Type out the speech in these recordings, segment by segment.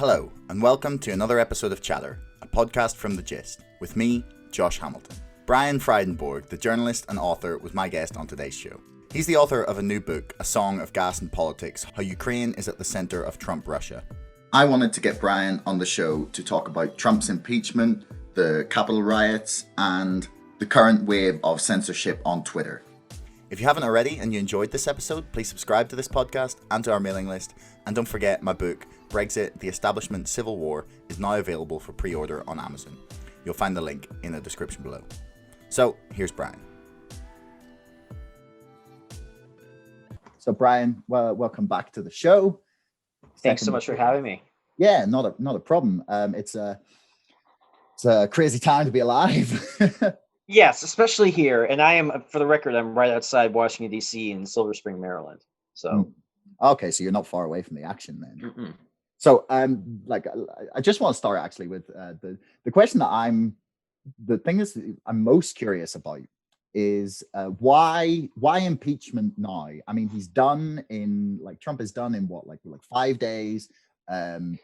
Hello, and welcome to another episode of Chatter, a podcast from The Gist, with me, Josh Hamilton. Brian Frydenborg, the journalist and author, was my guest on today's show. He's the author of a new book, A Song of Gas and Politics, How Ukraine is at the Centre of Trump-Russia. I wanted to get Brian on the show to talk about Trump's impeachment, the Capitol riots, and the current wave of censorship on Twitter. If you haven't already and you enjoyed this episode, please subscribe to this podcast and to our mailing list. And don't forget, my book, Brexit, The Establishment Civil War, is now available for pre-order on Amazon. You'll find the link in the description below. So, here's Brian. So, Brian, welcome back to the show. Thanks so much for having me. Yeah, not a problem. It's a crazy time to be alive. Yes, especially here. And I am, for the record, I'm right outside Washington, D.C. in Silver Spring, Maryland. So, okay, so you're not far away from the action then. Mm-mm. So, I just want to start actually with the question that the thing is I'm most curious about is why impeachment now? I mean, Trump is done in what, like 5 days.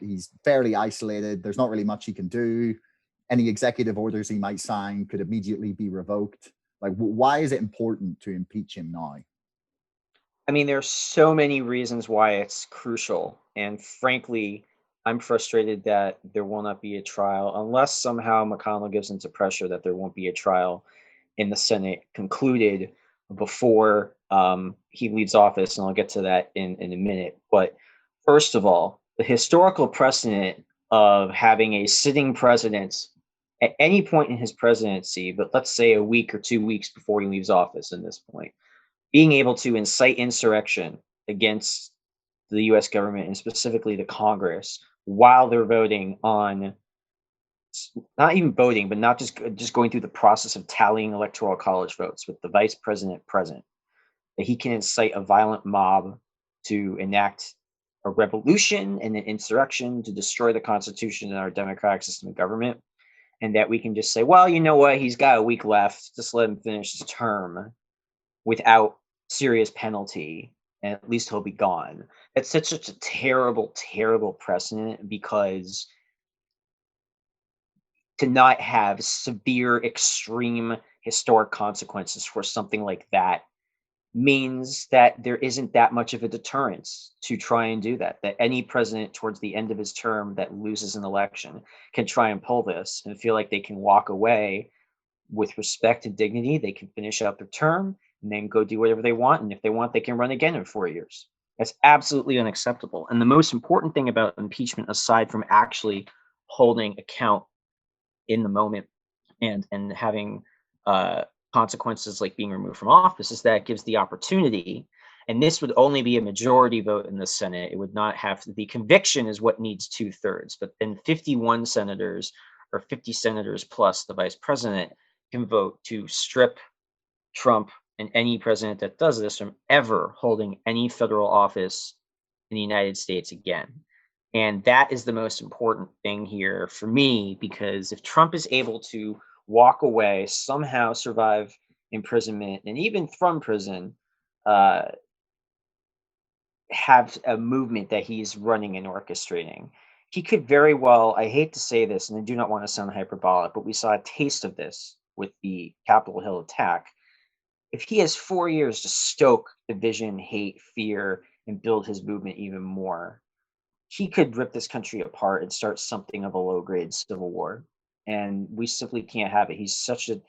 He's fairly isolated. There's not really much he can do. Any executive orders he might sign could immediately be revoked. Like, why is it important to impeach him now? I mean, there's so many reasons why it's crucial. And frankly, I'm frustrated that there will not be a trial unless somehow McConnell gives into pressure that there won't be a trial in the Senate concluded before he leaves office. And I'll get to that in a minute. But first of all, the historical precedent of having a sitting president at any point in his presidency, but let's say a week or 2 weeks before he leaves office in this point, being able to incite insurrection against the U.S. government and specifically the Congress while they're voting on, not even voting, but not just going through the process of tallying electoral college votes with the vice president present, that he can incite a violent mob to enact a revolution and an insurrection to destroy the Constitution and our democratic system of government, and that we can just say, well, you know what, he's got a week left, just let him finish his term without serious penalty, and at least he'll be gone. It's such a terrible, terrible precedent, because to not have severe, extreme historic consequences for something like that means that there isn't that much of a deterrence to try and do that any president towards the end of his term that loses an election can try and pull this and feel like they can walk away with respect and dignity. They can finish out their term and then go do whatever they want. And if they want, they can run again in 4 years. That's absolutely unacceptable. And the most important thing about impeachment, aside from actually holding account in the moment and having consequences like being removed from office, is that it gives the opportunity, and this would only be a majority vote in the Senate. It would not have the conviction is what needs 2/3, but then 51 senators or 50 senators plus the vice president can vote to strip Trump and any president that does this from ever holding any federal office in the United States again. And that is the most important thing here for me, because if Trump is able to walk away, somehow survive imprisonment, and even from prison, have a movement that he's running and orchestrating, he could very well, I hate to say this, and I do not want to sound hyperbolic, but we saw a taste of this with the Capitol Hill attack. If he has 4 years to stoke division, hate, fear, and build his movement even more, he could rip this country apart and start something of a low-grade civil war. And we simply can't have it. He's such a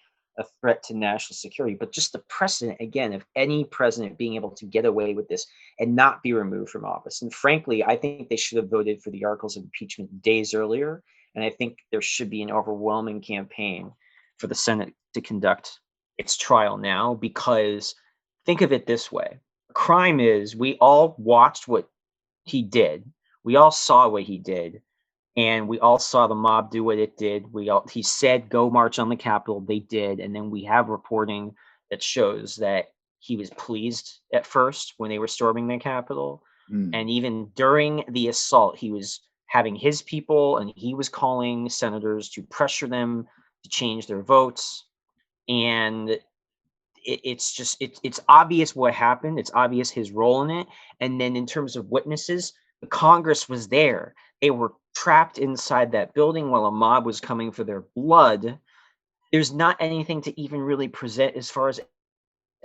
threat to national security. But just the precedent, again, of any president being able to get away with this and not be removed from office. And frankly, I think they should have voted for the articles of impeachment days earlier. And I think there should be an overwhelming campaign for the Senate to conduct its trial now, because think of it this way. Crime is, we all watched what he did. We all saw what he did. And we all saw the mob do what it did. He said, go march on the Capitol. They did. And then we have reporting that shows that he was pleased at first when they were storming the Capitol. And even during the assault, he was having his people, and he was calling senators to pressure them to change their votes. And it's obvious what happened. It's obvious his role in it. And then in terms of witnesses, the Congress was there. They were trapped inside that building while a mob was coming for their blood, there's not anything to even really present as far as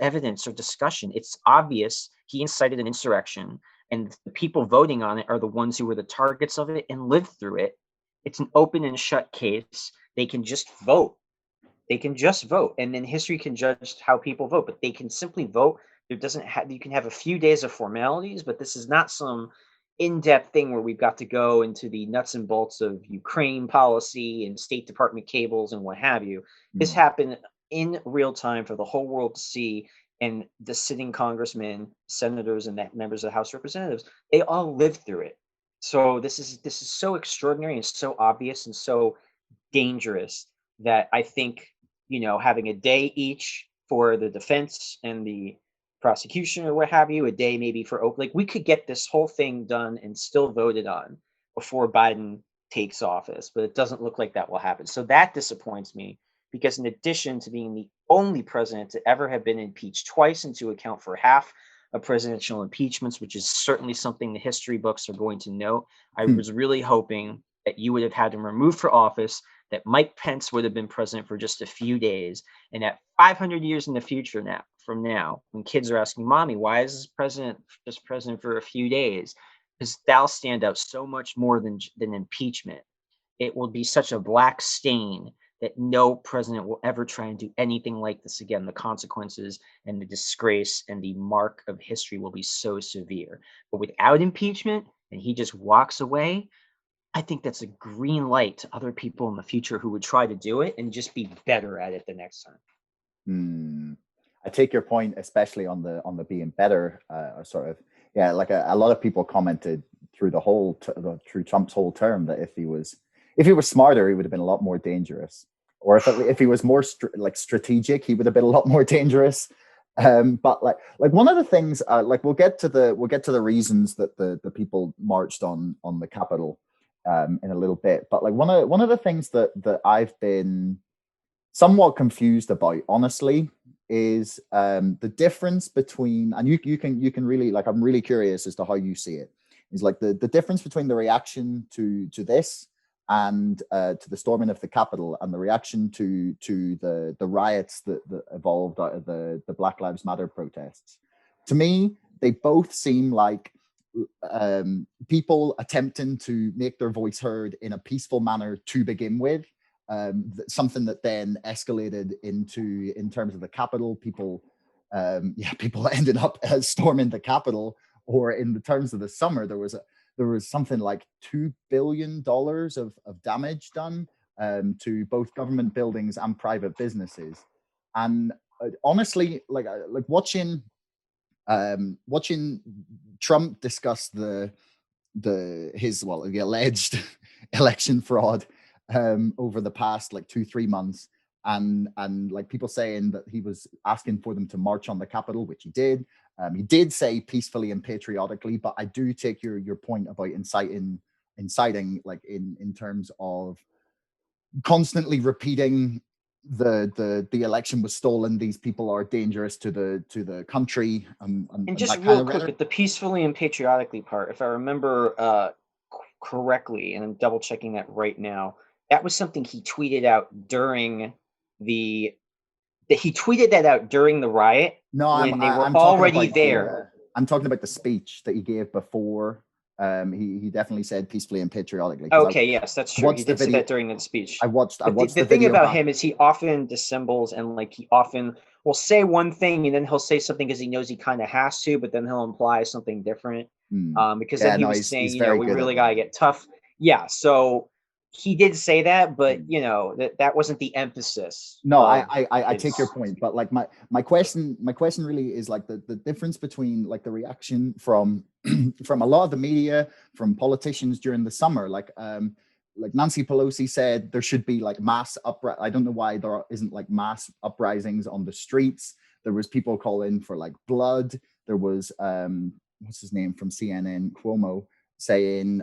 evidence or discussion. It's obvious he incited an insurrection, and the people voting on it are the ones who were the targets of it and lived through it. It's an open and shut case. They can just vote. They can just vote, and then history can judge how people vote, but they can simply vote. There doesn't have You can have a few days of formalities, but this is not some in-depth thing where we've got to go into the nuts and bolts of Ukraine policy and State Department cables and what have you. This happened in real time for the whole world to see, and the sitting congressmen, senators, and that members of the House of Representatives, they all lived through it. So this is so extraordinary and so obvious and so dangerous that I think, having a day each for the defense and the prosecution or what have you, a day maybe for Oak, we could get this whole thing done and still voted on before Biden takes office, but it doesn't look like that will happen. So that disappoints me, because in addition to being the only president to ever have been impeached twice and to account for half of presidential impeachments, which is certainly something the history books are going to note, I was really hoping that you would have had him removed for office, that Mike Pence would have been president for just a few days, and that 500 years in the future from now, when kids are asking, Mommy, why is this president just president for a few days? Because that'll stand out so much more than impeachment. It will be such a black stain that no president will ever try and do anything like this again. The consequences and the disgrace and the mark of history will be so severe. But without impeachment, and he just walks away, I think that's a green light to other people in the future who would try to do it and just be better at it the next time. I take your point, especially on the being better, sort of, yeah. Like a lot of people commented through through Trump's whole term that if he was smarter, he would have been a lot more dangerous, or if he was more strategic, he would have been a lot more dangerous. But like one of the things, we'll get to the reasons that the people marched on the Capitol in a little bit. But like one of the things that I've been somewhat confused about, honestly, is the difference between, and you can really, like, I'm really curious as to how you see it, is like the difference between the reaction to this and to the storming of the Capitol, and the reaction to the riots that evolved out of the Black Lives Matter protests. To me, they both seem like people attempting to make their voice heard in a peaceful manner to begin with, something that then escalated into, in terms of the Capitol, people ended up storming the Capitol, or in the terms of the summer, there was something like $2 billion of damage done to both government buildings and private businesses. And honestly, like watching Trump discuss the alleged election fraud over the past 2-3 months, and like people saying that he was asking for them to march on the Capitol, which he did. He did say peacefully and patriotically, but I do take your point about inciting, like in terms of constantly repeating the election was stolen, these people are dangerous to the country, and just real quick, with the peacefully and patriotically part, if I remember correctly, and I'm double checking that right now, that was something he tweeted out during the riot. No, when they were I'm already there. I'm talking about the speech that he gave before. He definitely said peacefully and patriotically. Okay, yes, that's true. He did say that during the speech. I watched the thing about him is he often dissembles, and he often will say one thing and then he'll say something because he knows he kind of has to, but then he'll imply something different. Because then he was saying, we really got to get tough. Yeah, so he did say that, but that wasn't the emphasis. No, I take your point, but like my question really is like the difference between like the reaction from from a lot of the media, from politicians during the summer, like Nancy Pelosi said there should be like mass I don't know why there isn't like mass uprisings on the streets. There was people calling for like blood. There was what's his name from CNN, Cuomo, saying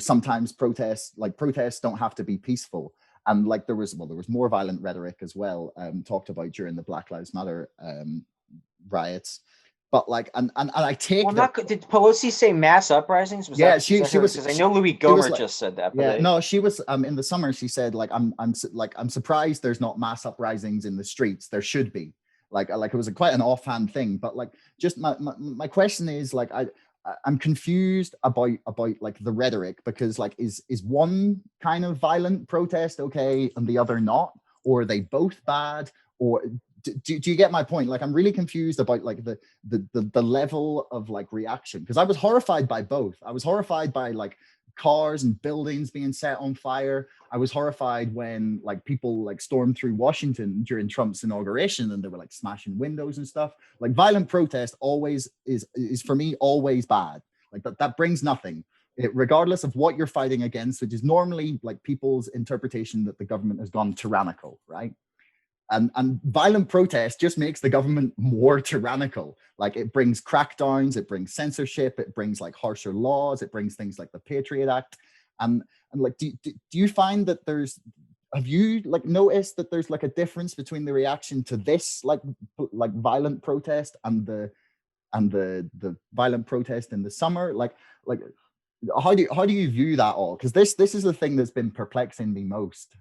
sometimes protests don't have to be peaceful. And like there was more violent rhetoric as well, talked about during the Black Lives Matter riots. but like, and I take Well, their, did Pelosi say mass uprisings? yeah, Was that she her? was Because I know Louis she was Gohmert like, just said that, but yeah, no, she was in the summer she said like, I'm surprised there's not mass uprisings in the streets. There should be. Like it was quite an offhand thing, but like, just my question is like, I'm confused about like the rhetoric, because like, is one kind of violent protest okay and the other not, or are they both bad, or do you get my point? Like, I'm really confused about like the level of like reaction, because I was horrified by both. I was horrified by like cars and buildings being set on fire. I was horrified when like people like stormed through Washington during Trump's inauguration and they were like smashing windows and stuff. Like, violent protest always is for me always bad. Like, that brings nothing. Regardless of what you're fighting against, which is normally like people's interpretation that the government has gone tyrannical, right? And violent protest just makes the government more tyrannical. Like, it brings crackdowns, it brings censorship, it brings like harsher laws, it brings things like the Patriot Act. And like, do you find that have you like noticed that there's like a difference between the reaction to this like violent protest and the violent protest in the summer? Like how do you view that all? Because this is the thing that's been perplexing me most.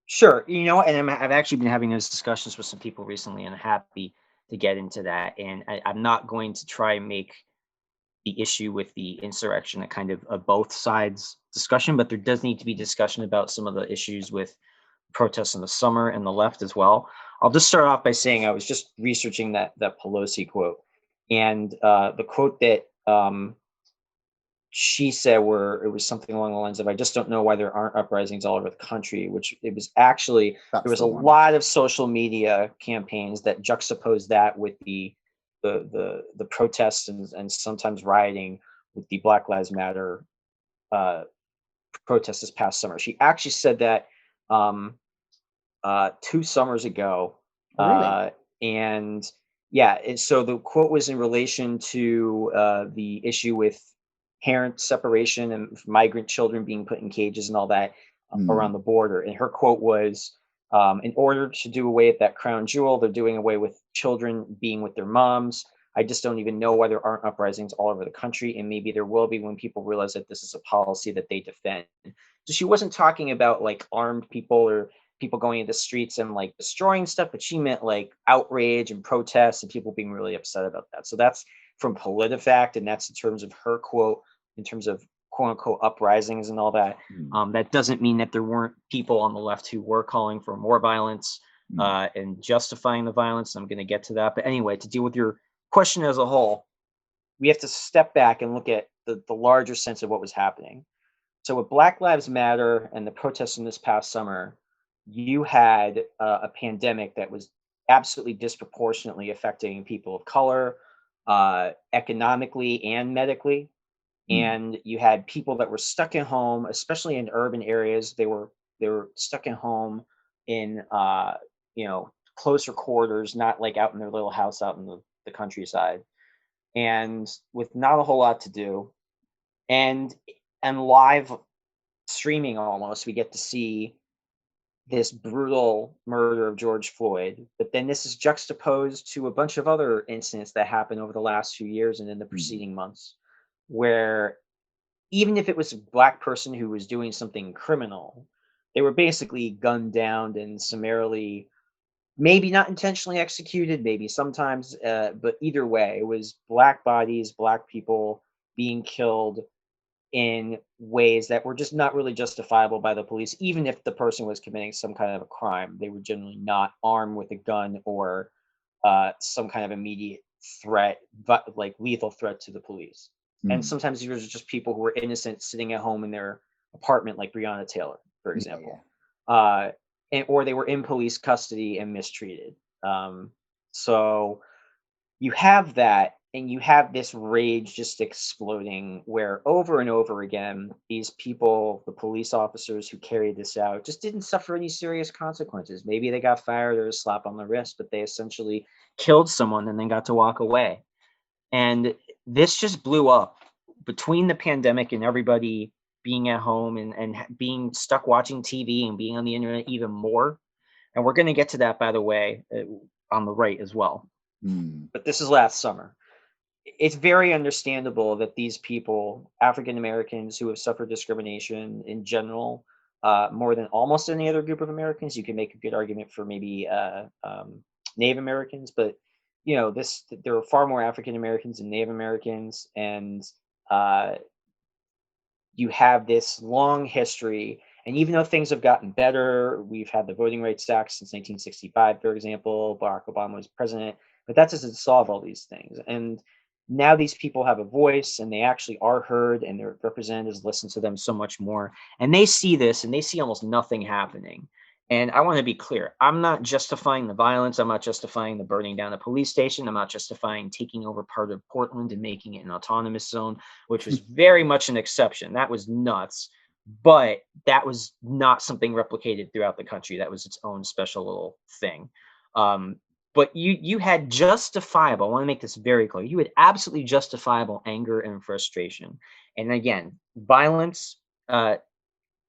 sure, and I've actually been having those discussions with some people recently, and I'm happy to get into that. And I'm not going to try and make the issue with the insurrection a kind of a both sides discussion, but there does need to be discussion about some of the issues with protests in the summer and the left as well. I'll just start off by saying I was just researching that Pelosi quote, and the quote that she said, where it was something along the lines of, "I just don't know why there aren't uprisings all over the country," which it was actually, there That's was the a one. lot of social media campaigns that juxtaposed that with the protests and sometimes rioting with the Black Lives Matter uh, protests this past summer. She actually said that um, 2 summers ago, Oh, really? uh, and yeah, so the quote was in relation to the issue with parent separation and migrant children being put in cages and all that around Mm, the border. And her quote was, "In order to do away with that crown jewel, they're doing away with children being with their moms. I just don't even know why there aren't uprisings all over the country, and maybe there will be when people realize that this is a policy that they defend." So she wasn't talking about like armed people or people going into the streets and like destroying stuff, but she meant like outrage and protests and people being really upset about that. So that's from PolitiFact, and that's in terms of her quote, in terms of quote unquote uprisings and all that. mm, That doesn't mean that there weren't people on the left who were calling for more violence mm. and justifying the violence. I'm going to get to that. But anyway, to deal with your question as a whole, we have to step back and look at the larger sense of what was happening. So with Black Lives Matter and the protests in this past summer, you had a pandemic that was absolutely disproportionately affecting people of color, economically and medically. Mm, And you had people that were stuck at home, especially in urban areas. They were stuck at home in closer quarters, not like out in their little house out in the countryside, and with not a whole lot to do. And live streaming almost, we get to see this brutal murder of George Floyd, but then this is juxtaposed to a bunch of other incidents that happened over the last few years and in the mm, preceding months, where even if it was a black person who was doing something criminal, they were basically gunned down and summarily, maybe not intentionally executed, maybe sometimes, but either way, it was black bodies, black people being killed in ways that were just not really justifiable by the police, even if the person was committing some kind of a crime. They were generally not armed with a gun or some kind of immediate threat, but like lethal threat to the police. And mm. sometimes these were just people who were innocent sitting at home in their apartment, like Breonna Taylor, for Yeah, yeah. example. Uh, or they were in police custody and mistreated. So you have that, and you have this rage just exploding where over and over again these people, the police officers who carried this out, just didn't suffer any serious consequences. Maybe they got fired or a slap on the wrist, but they essentially killed someone and then got to walk away. And this just blew up between the pandemic and everybody being at home and being stuck watching TV and being on the internet even more. And we're going to get to that, by the way, on the right as well. but this is last summer. It's very understandable that these people, African Americans who have suffered discrimination in general, more than almost any other group of Americans, you can make a good argument for maybe Native Americans, but there are far more African Americans than Native Americans, and uh, you have this long history. And even though things have gotten better, we've had the Voting Rights Act since 1965, for example. Barack Obama was president, but that doesn't solve all these things. And now these people have a voice, and they actually are heard, and their representatives listen to them so much more. And they see this, and they see almost nothing happening. And I want to be clear, I'm not justifying the violence. I'm not justifying the burning down a police station. I'm not justifying taking over part of Portland and making it an autonomous zone, which was very much an exception. That was nuts. But that was not something replicated throughout the country. That was its own special little thing. But you had justifiable, I want to make this very clear, you had absolutely justifiable anger and frustration. And again, violence,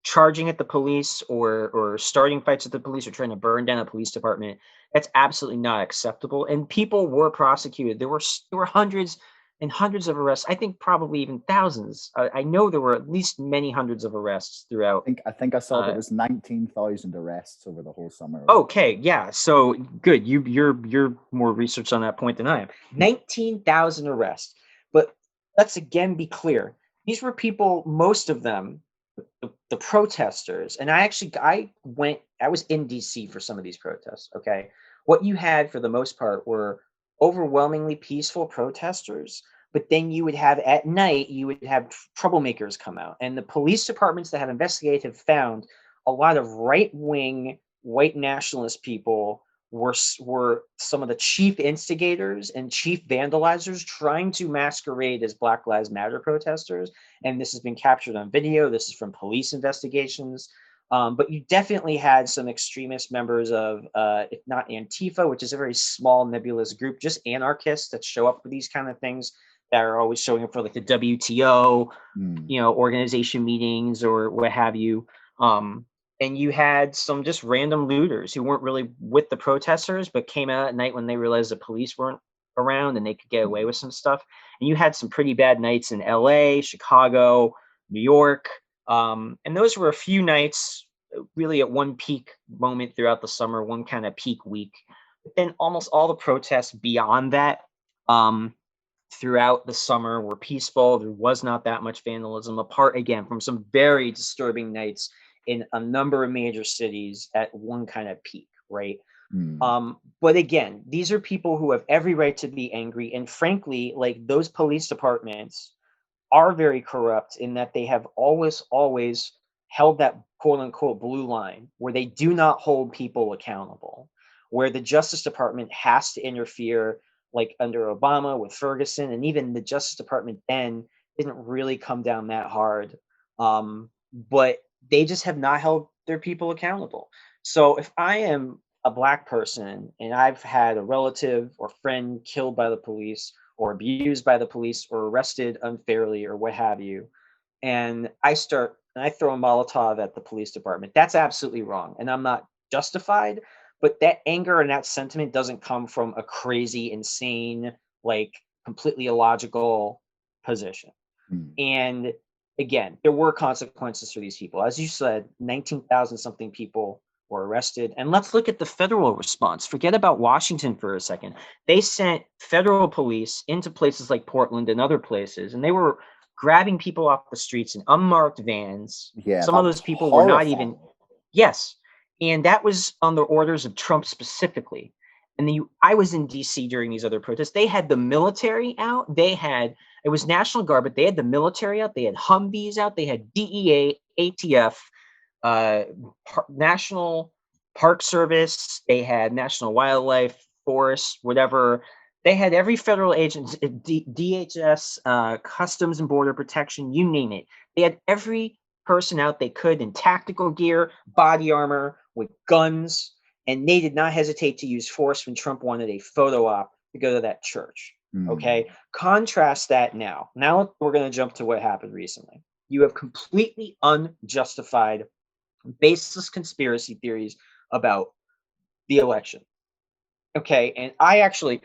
charging at the police or starting fights at the police or trying to burn down a police department, that's absolutely not acceptable. And people were prosecuted. There were hundreds and hundreds of arrests. I think probably even thousands. I know there were at least many hundreds of arrests throughout. I think I saw there was 19,000 arrests over the whole summer. Okay, yeah. So good. You're more research on that point than I am. 19,000 arrests. But let's again be clear. These were people, most of them, the protesters, and I was in DC for some of these protests. Okay, what you had for the most part were overwhelmingly peaceful protesters, but then you would have at night troublemakers come out, and the police departments that have investigated have found a lot of right-wing white nationalist people were some of the chief instigators and chief vandalizers trying to masquerade as Black Lives Matter protesters. And this has been captured on video. This is from police investigations. But you definitely had some extremist members of, if not Antifa, which is a very small nebulous group, just anarchists that show up for these kind of things, that are always showing up for like the WTO, organization meetings or what have you. And you had some just random looters who weren't really with the protesters, but came out at night when they realized the police weren't around and they could get away with some stuff. And you had some pretty bad nights in LA, Chicago, New York. And those were a few nights really at one peak moment throughout the summer, one kind of peak week. But then almost all the protests beyond that throughout the summer were peaceful. There was not that much vandalism, apart again from some very disturbing nights in a number of major cities at one kind of peak, right? But again, these are people who have every right to be angry. And frankly, like, those police departments are very corrupt in that they have always held that quote unquote blue line where they do not hold people accountable, where the Justice Department has to interfere, like under Obama with Ferguson, and even the Justice Department then didn't really come down that hard. But they just have not held their people accountable. So if I am a Black person and I've had a relative or friend killed by the police or abused by the police or arrested unfairly or what have you, and I throw a Molotov at the police department, that's absolutely wrong. And I'm not justified, but that anger and that sentiment doesn't come from a crazy, insane, like completely illogical position. And again, there were consequences for these people. As you said, 19,000 something people were arrested. And let's look at the federal response. Forget about Washington for a second. They sent federal police into places like Portland and other places, and they were grabbing people off the streets in unmarked vans. Yeah, some of those people were not even, yes. And that was on the orders of Trump specifically. And then I was in DC during these other protests. They had the military out. It was National Guard, but they had the military out. They had Humvees out. They had DEA, ATF, National Park Service. They had National Wildlife, Forest, whatever. They had every federal agency, DHS, Customs and Border Protection, you name it. They had every person out they could in tactical gear, body armor, with guns. And they did not hesitate to use force when Trump wanted a photo op to go to that church. Okay. Contrast that now. Now we're going to jump to what happened recently. You have completely unjustified, baseless conspiracy theories about the election. Okay. And I actually,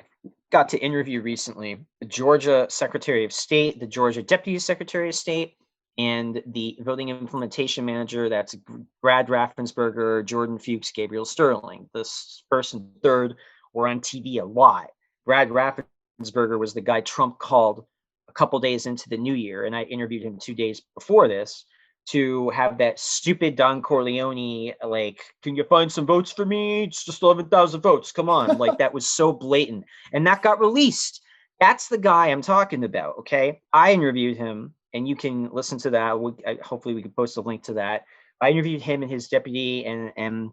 got to interview recently the Georgia Secretary of State, the Georgia Deputy Secretary of State, and the voting implementation manager. That's Brad Raffensperger, Jordan Fuchs, Gabriel Sterling. This first and third were on TV a lot. Brad Raffensperger was the guy Trump called a couple days into the new year, and I interviewed him 2 days before this to have that stupid Don Corleone, like, can you find some votes for me? It's just 11,000 votes. Come on. Like, that was so blatant. And that got released. That's the guy I'm talking about. Okay. I interviewed him, and you can listen to that. Hopefully we can post a link to that. I interviewed him and his deputy and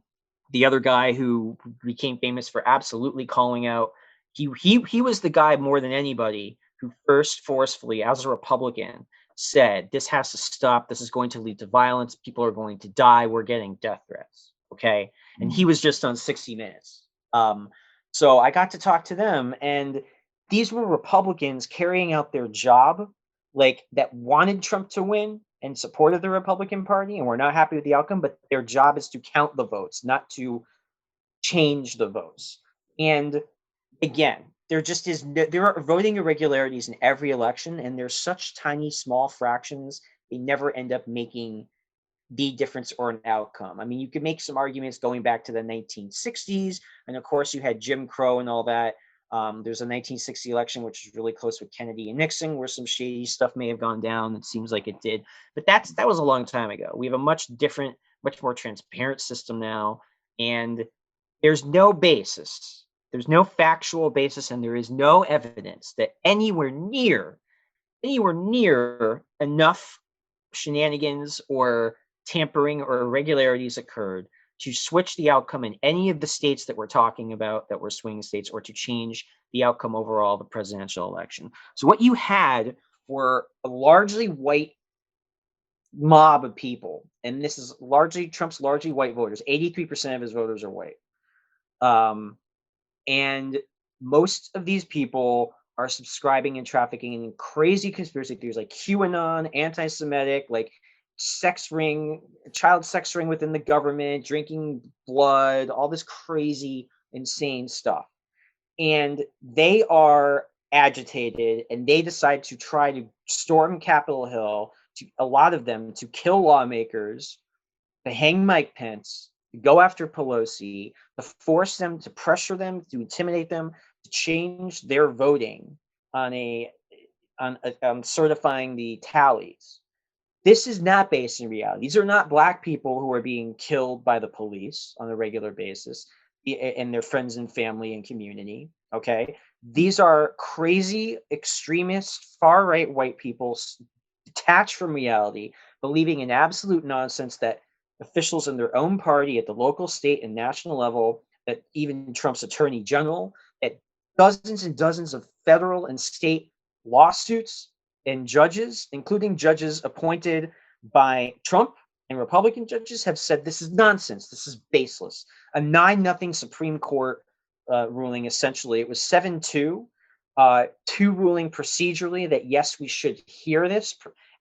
the other guy who became famous for absolutely calling out. He was the guy more than anybody who first forcefully, as a Republican, said, this has to stop. This is going to lead to violence. People are going to die. We're getting death threats. Okay. And he was just on 60 Minutes. So I got to talk to them, and these were Republicans carrying out their job, like, that wanted Trump to win and supported the Republican Party and were not happy with the outcome, but their job is to count the votes, not to change the votes. And again, there are voting irregularities in every election, and there's such tiny small fractions, they never end up making the difference or an outcome. I mean, you could make some arguments going back to the 1960s, and of course you had Jim Crow and all that. There's a 1960 election which is really close with Kennedy and Nixon, where some shady stuff may have gone down. It seems like it did, but that was a long time ago. We have a much different, much more transparent system now, and there's no basis. There's no factual basis, and there is no evidence that anywhere near enough shenanigans or tampering or irregularities occurred to switch the outcome in any of the states that we're talking about, that were swing states, or to change the outcome overall of the presidential election. So what you had were a largely white mob of people, and this is largely Trump's largely white voters. 83% of his voters are white. And most of these people are subscribing and trafficking in crazy conspiracy theories like QAnon, anti-Semitic, like child sex ring within the government, drinking blood, all this crazy, insane stuff. And they are agitated, and they decide to try to storm Capitol Hill, a lot of them, to kill lawmakers, to hang Mike Pence, to go after Pelosi, to force them, to pressure them, to intimidate them, to change their voting on certifying the tallies. This is not based in reality. These are not black people who are being killed by the police on a regular basis, and their friends and family and community. Okay, these are crazy, extremist, far-right white people detached from reality, believing in absolute nonsense that officials in their own party at the local, state, and national level, that even Trump's attorney general, at dozens and dozens of federal and state lawsuits, and judges, including judges appointed by Trump and Republican judges, have said this is nonsense. This is baseless. A 9-0 Supreme Court ruling, essentially. It was 7-2, 2 ruling procedurally that, yes, we should hear this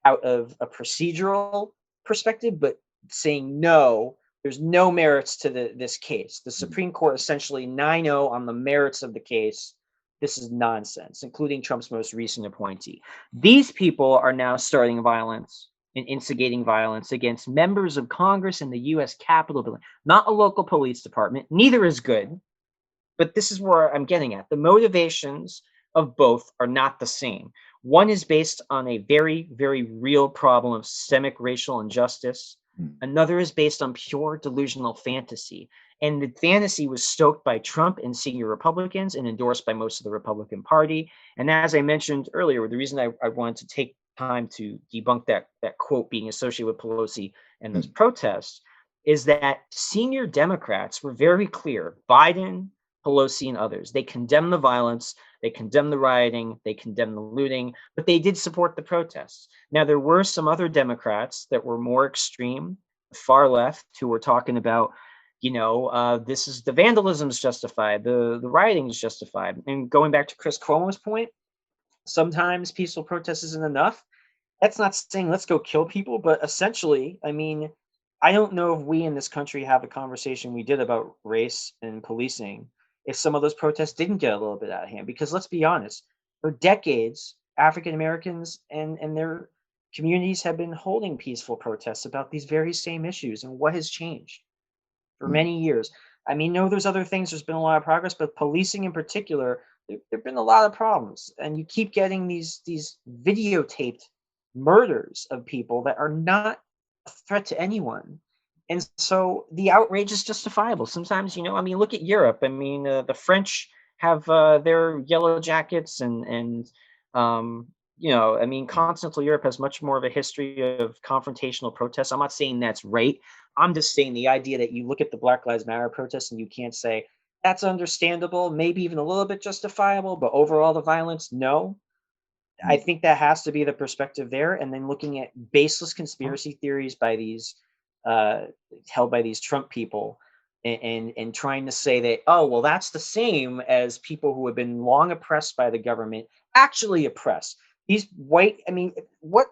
out of a procedural perspective, but saying no, there's no merits to this case. The Supreme Court essentially 9-0 on the merits of the case. This is nonsense, including Trump's most recent appointee. These people are now starting violence and instigating violence against members of Congress and the U.S. Capitol building, not a local police department. Neither is good, but this is where I'm getting at. The motivations of both are not the same. One is based on a very, very real problem of systemic racial injustice. Another is based on pure delusional fantasy. And the fantasy was stoked by Trump and senior Republicans and endorsed by most of the Republican Party. And as I mentioned earlier, the reason I wanted to take time to debunk that quote being associated with Pelosi and those protests is that senior Democrats were very clear. Biden, Pelosi, and others, they condemn the violence, they condemn the rioting, they condemn the looting, but they did support the protests. Now, there were some other Democrats that were more extreme, far left, who were talking about, this is the vandalism is justified, the rioting is justified. And going back to Chris Cuomo's point, sometimes peaceful protest isn't enough. That's not saying let's go kill people, but essentially, I mean, I don't know if we in this country have a conversation we did about race and policing if some of those protests didn't get a little bit out of hand. Because let's be honest, for decades, African Americans and their communities have been holding peaceful protests about these very same issues. And what has changed for many years? I mean, no, there's other things. There's been a lot of progress, but policing in particular, there've been a lot of problems. And you keep getting these videotaped murders of people that are not a threat to anyone. And so the outrage is justifiable. Sometimes, I mean, look at Europe. I mean, the French have their yellow jackets, and I mean, continental Europe has much more of a history of confrontational protests. I'm not saying that's right. I'm just saying the idea that you look at the Black Lives Matter protests and you can't say that's understandable, maybe even a little bit justifiable, but overall the violence, no. I think that has to be the perspective there. And then looking at baseless conspiracy theories by these held by these Trump people, and trying to say that, oh, well, that's the same as people who have been long oppressed by the government, actually oppressed. These white, I mean, what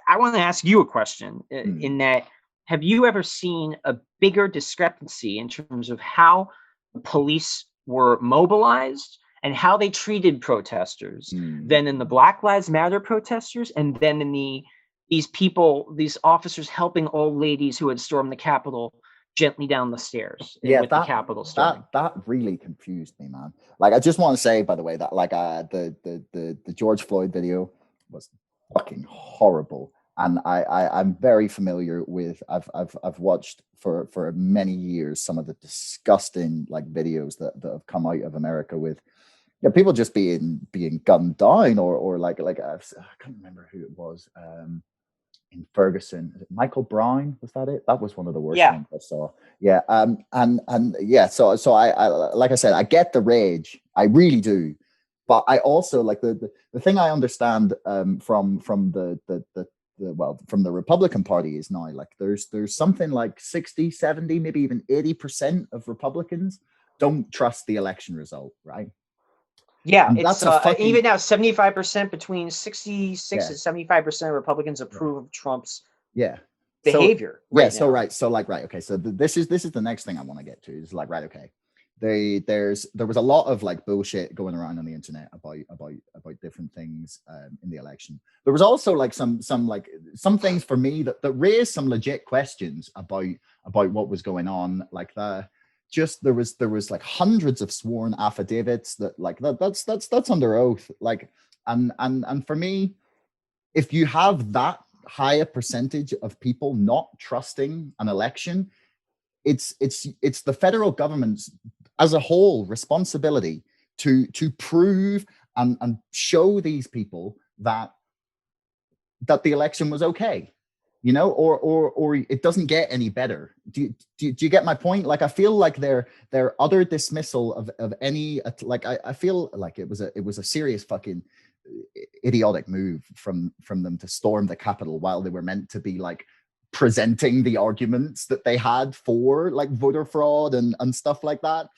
I want to ask you a question in that, have you ever seen a bigger discrepancy in terms of how the police were mobilized and how they treated protesters than in the Black Lives Matter protesters, and then in these officers helping old ladies who had stormed the Capitol gently down the stairs with the Capitol storming? That really confused me, man. Like, I just want to say, by the way, that like the George Floyd video was fucking horrible. And I'm very familiar with, I've watched for many years some of the disgusting like videos that have come out of America with people just being gunned down, or like I can't remember who it was in Ferguson. Is it Michael Brown? Was that it? That was one of the worst ones I saw. Yeah. And yeah. So I like I said, I get the rage. I really do. But I also like the thing I understand from the Republican Party is now like there's something like 60, 70, maybe even 80% of Republicans don't trust the election result, right? Yeah, and it's even now 75%, between 66 and 75% of Republicans approve of Trump's behavior. So this is the next thing I want to get to is like, right, okay. There was a lot of like bullshit going around on the internet about different things in the election. There was also like some things for me that raised some legit questions about what was going on. Like there was like hundreds of sworn affidavits that like that's under oath. Like and for me, if you have that high a percentage of people not trusting an election, it's the federal government's as a whole responsibility to prove and show these people that the election was okay, or it doesn't get any better. Do you get my point? Like, I feel like their utter dismissal of any, like, I feel like it was a serious fucking idiotic move from them to storm the Capitol while they were meant to be like presenting the arguments that they had for like voter fraud and stuff like that.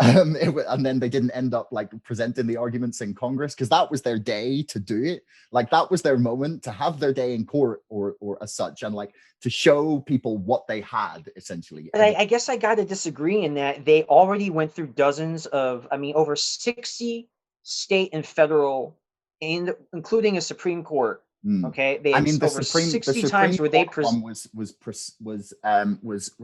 And then they didn't end up like presenting the arguments in Congress because that was their day to do it. Like, that was their moment to have their day in court or as such, and like to show people what they had essentially. But I guess I got to disagree in that they already went through dozens of, over 60 state and federal, and including a Supreme Court. Okay, they had over 60 times where they was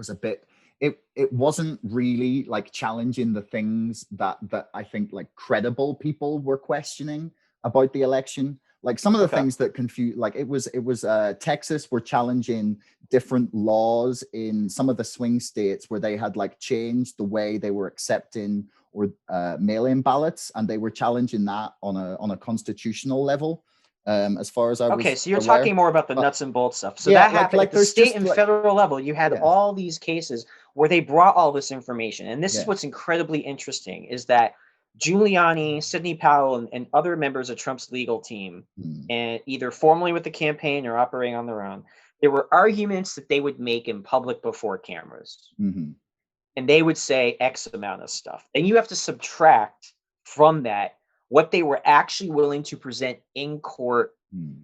a bit. It wasn't really like challenging the things that I think like credible people were questioning about the election. Like some of the things that confused, like it was Texas were challenging different laws in some of the swing states where they had like changed the way they were accepting or mail-in ballots, and they were challenging that on a constitutional level. As far as I was so you're talking more about the nuts and bolts stuff. So that happened at the state and federal level. You had all these cases where they brought all this information. And this is what's incredibly interesting, is that Giuliani, Sidney Powell, and other members of Trump's legal team, and either formally with the campaign or operating on their own, there were arguments that they would make in public before cameras. And they would say X amount of stuff. And you have to subtract from that what they were actually willing to present in court,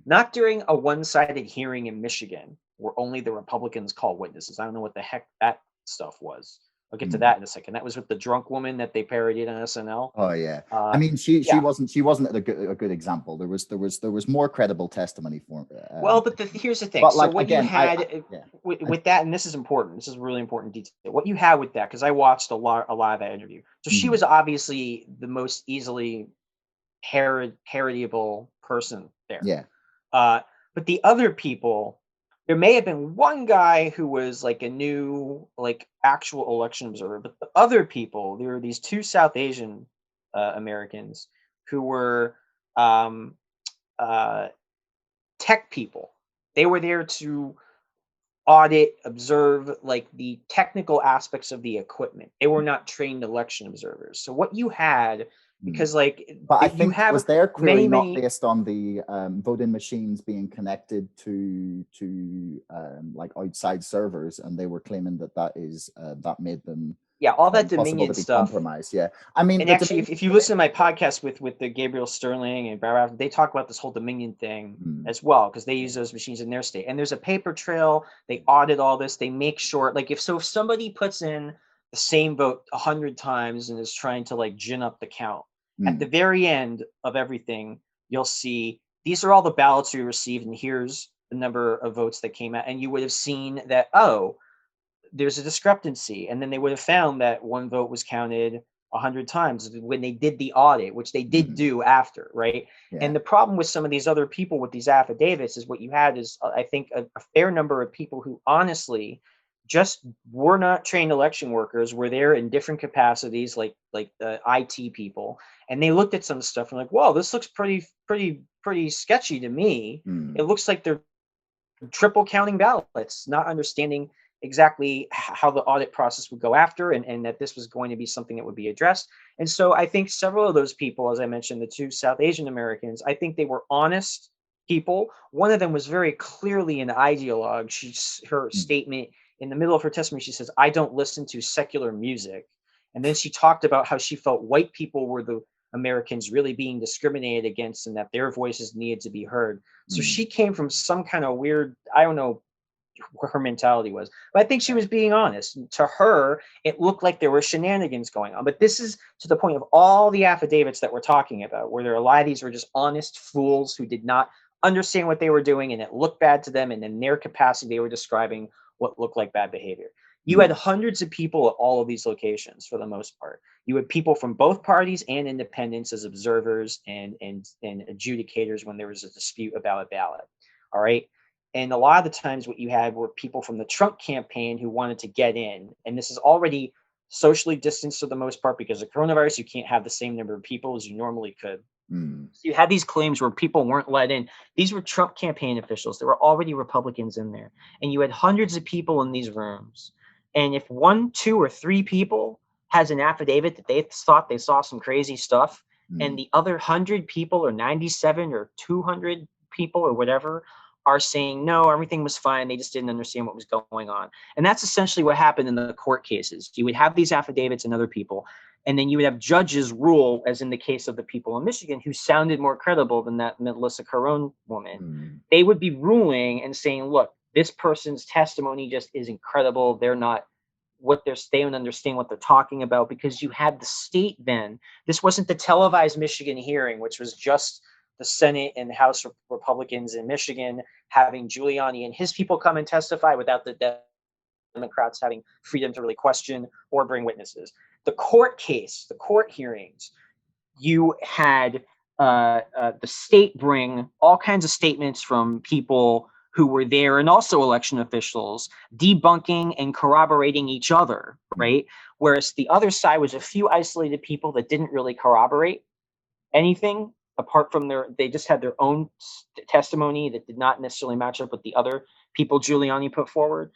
not during a one-sided hearing in Michigan where only the Republicans call witnesses. I don't know what the heck that stuff was. I'll get to that in a second. That was with the drunk woman that they parodied on SNL. Oh yeah, I mean, she wasn't a good example. There was more credible testimony for. Well, but here's the thing. But So like, what again, you had with that, and this is important. This is really important detail. What you had with that, because I watched a lot of that interview. So she was obviously the most easily parodyable person there. Yeah. But the other people, there may have been one guy who was like a new, like actual election observer, but the other people, there were these two South Asian Americans who were tech people. They were there to audit, observe like the technical aspects of the equipment. They were not trained election observers. So what you had, because like, but I think was their query many not based on the voting machines being connected to like outside servers, and they were claiming that is that made them all that Dominion stuff. Compromised. Yeah, I mean, and actually, if you listen to my podcast with the Gabriel Sterling and Brad, they talk about this whole Dominion thing as well, because they use those machines in their state. And there's a paper trail. They audit all this. They make sure, like, if somebody puts in the same vote 100 times and is trying to like gin up the count, at the very end of everything, you'll see these are all the ballots we received, and here's the number of votes that came out. And you would have seen that, there's a discrepancy. And then they would have found that one vote was counted 100 times when they did the audit, which they did do after, right? Yeah. And the problem with some of these other people with these affidavits is what you had is, I think, a fair number of people who honestly just were not trained election workers, were there in different capacities, like the IT people, and they looked at some stuff and like, whoa, this looks pretty sketchy to me. It looks like they're triple counting ballots, not understanding exactly how the audit process would go after, and that this was going to be something that would be addressed. And so I think several of those people, as I mentioned, the two South Asian Americans, I think they were honest people. One of them was very clearly an ideologue. Her statement in the middle of her testimony, she says, "I don't listen to secular music." And then she talked about how she felt white people were the Americans really being discriminated against and that their voices needed to be heard. So she came from some kind of weird, I don't know what her mentality was, but I think she was being honest. To her, it looked like there were shenanigans going on. But this is to the point of all the affidavits that we're talking about, where there are a lot of these were just honest fools who did not understand what they were doing, and it looked bad to them, and in their capacity, they were describing what looked like bad behavior. You had hundreds of people at all of these locations for the most part. You had people from both parties and independents as observers and adjudicators when there was a dispute about a ballot. All right. And a lot of the times what you had were people from the Trump campaign who wanted to get in. And this is already socially distanced for the most part because of coronavirus. You can't have the same number of people as you normally could. So you had these claims where people weren't let in. These were Trump campaign officials. There were already Republicans in there. And you had hundreds of people in these rooms. And if 1, 2, or 3 people has an affidavit that they thought they saw some crazy stuff, and the other 100 people or 97 or 200 people or whatever are saying, no, everything was fine, they just didn't understand what was going on. And that's essentially what happened in the court cases. You would have these affidavits and other people, and then you would have judges rule, as in the case of the people in Michigan, who sounded more credible than that Melissa Caron woman. They would be ruling and saying, look, this person's testimony just is incredible. They're not they don't understand what they're talking about, because you had the state then. This wasn't the televised Michigan hearing, which was just the Senate and House Republicans in Michigan having Giuliani and his people come and testify without the Democrats having freedom to really question or bring witnesses. The court case, the court hearings, you had the state bring all kinds of statements from people who were there and also election officials debunking and corroborating each other, right? Whereas the other side was a few isolated people that didn't really corroborate anything apart from they just had their own testimony that did not necessarily match up with the other people Giuliani put forward.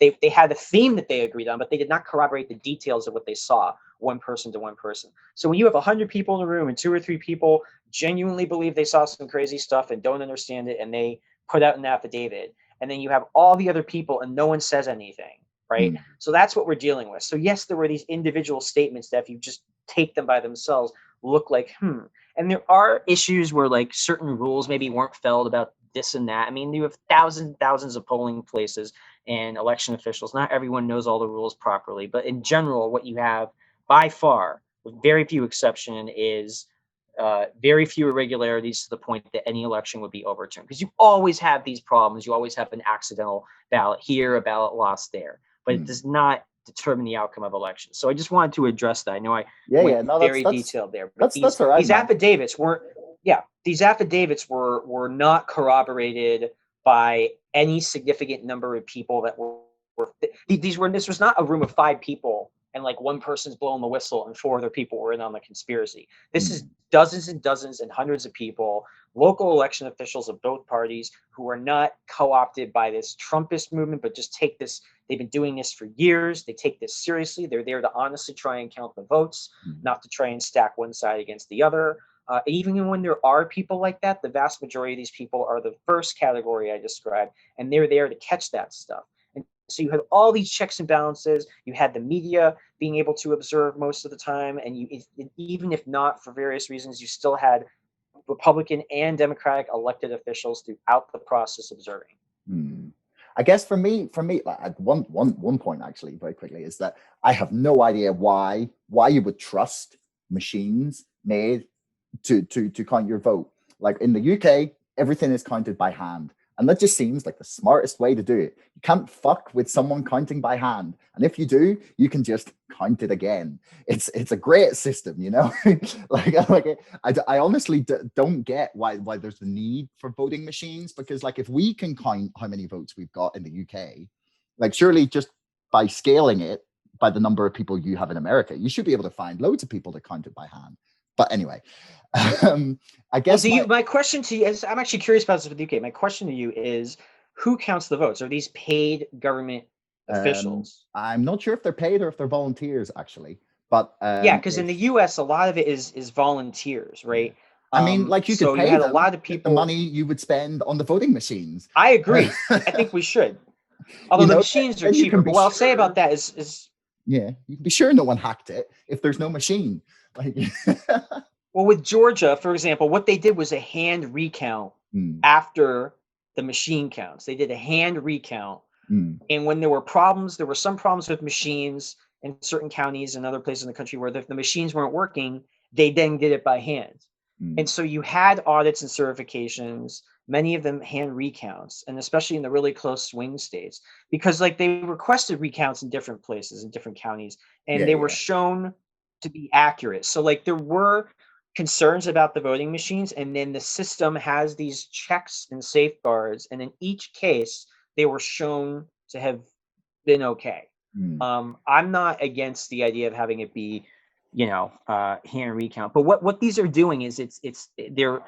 They had a theme that they agreed on, but they did not corroborate the details of what they saw, one person to one person. So when you have 100 people in a room and 2 or 3 people genuinely believe they saw some crazy stuff and don't understand it, and they put out an affidavit, and then you have all the other people and no one says anything, right? So that's what we're dealing with. So yes, there were these individual statements that if you just take them by themselves look like, And there are issues where like certain rules maybe weren't followed about this and that. I mean, you have thousands and thousands of polling places and election officials. Not everyone knows all the rules properly, but in general, what you have by far, with very few exception, is very few irregularities to the point that any election would be overturned. Because you always have these problems. You always have an accidental ballot here, a ballot lost there, but it does not determine the outcome of elections. So I just wanted to address that. I know I went very detailed there, but that's all right, these affidavits weren't. Yeah, these affidavits were not corroborated by any significant number of people that were this was not a room of 5 people and like one person's blowing the whistle and 4 other people were in on the conspiracy. This is dozens and dozens and hundreds of people, local election officials of both parties who are not co-opted by this Trumpist movement, but just take this. They've been doing this for years. They take this seriously. They're there to honestly try and count the votes, not to try and stack one side against the other. Even when there are people like that, the vast majority of these people are the first category I described, and they're there to catch that stuff. And so you had all these checks and balances. You had the media being able to observe most of the time, and even if not for various reasons, you still had Republican and Democratic elected officials throughout the process observing. I guess for me, like one point actually, very quickly, is that I have no idea why you would trust machines made to count your vote. Like in the UK, everything is counted by hand, and that just seems like the smartest way to do it. You can't fuck with someone counting by hand, and if you do, you can just count it again. It's a great system, you know. I honestly don't get why there's the need for voting machines, because like if we can count how many votes we've got in the UK, like surely just by scaling it by the number of people you have in America, you should be able to find loads of people to count it by hand. But anyway, I guess my question to you is, I'm actually curious about this with the UK. My question to you is, who counts the votes? Are these paid government officials? I'm not sure if they're paid or if they're volunteers, actually. But yeah, because in the US, a lot of it is volunteers, right? I mean, like you could pay you had them a lot of people. the money you would spend on the voting machines. I agree. I think we should. Although the machines are cheaper. But what I'll say about that is yeah, you can be sure no one hacked it if there's no machine. Like, well, with Georgia, for example, what they did was a hand recount after the machine counts. They did a hand recount. And when there were some problems with machines in certain counties and other places in the country where the machines weren't working, they then did it by hand. And so you had audits and certifications, many of them hand recounts, and especially in the really close swing states, because like they requested recounts in different places, in different counties, and they were shown to be accurate. So like there were concerns about the voting machines, and then the system has these checks and safeguards, and in each case they were shown to have been okay. I'm not against the idea of having it be, hand recount, but what these are doing is they're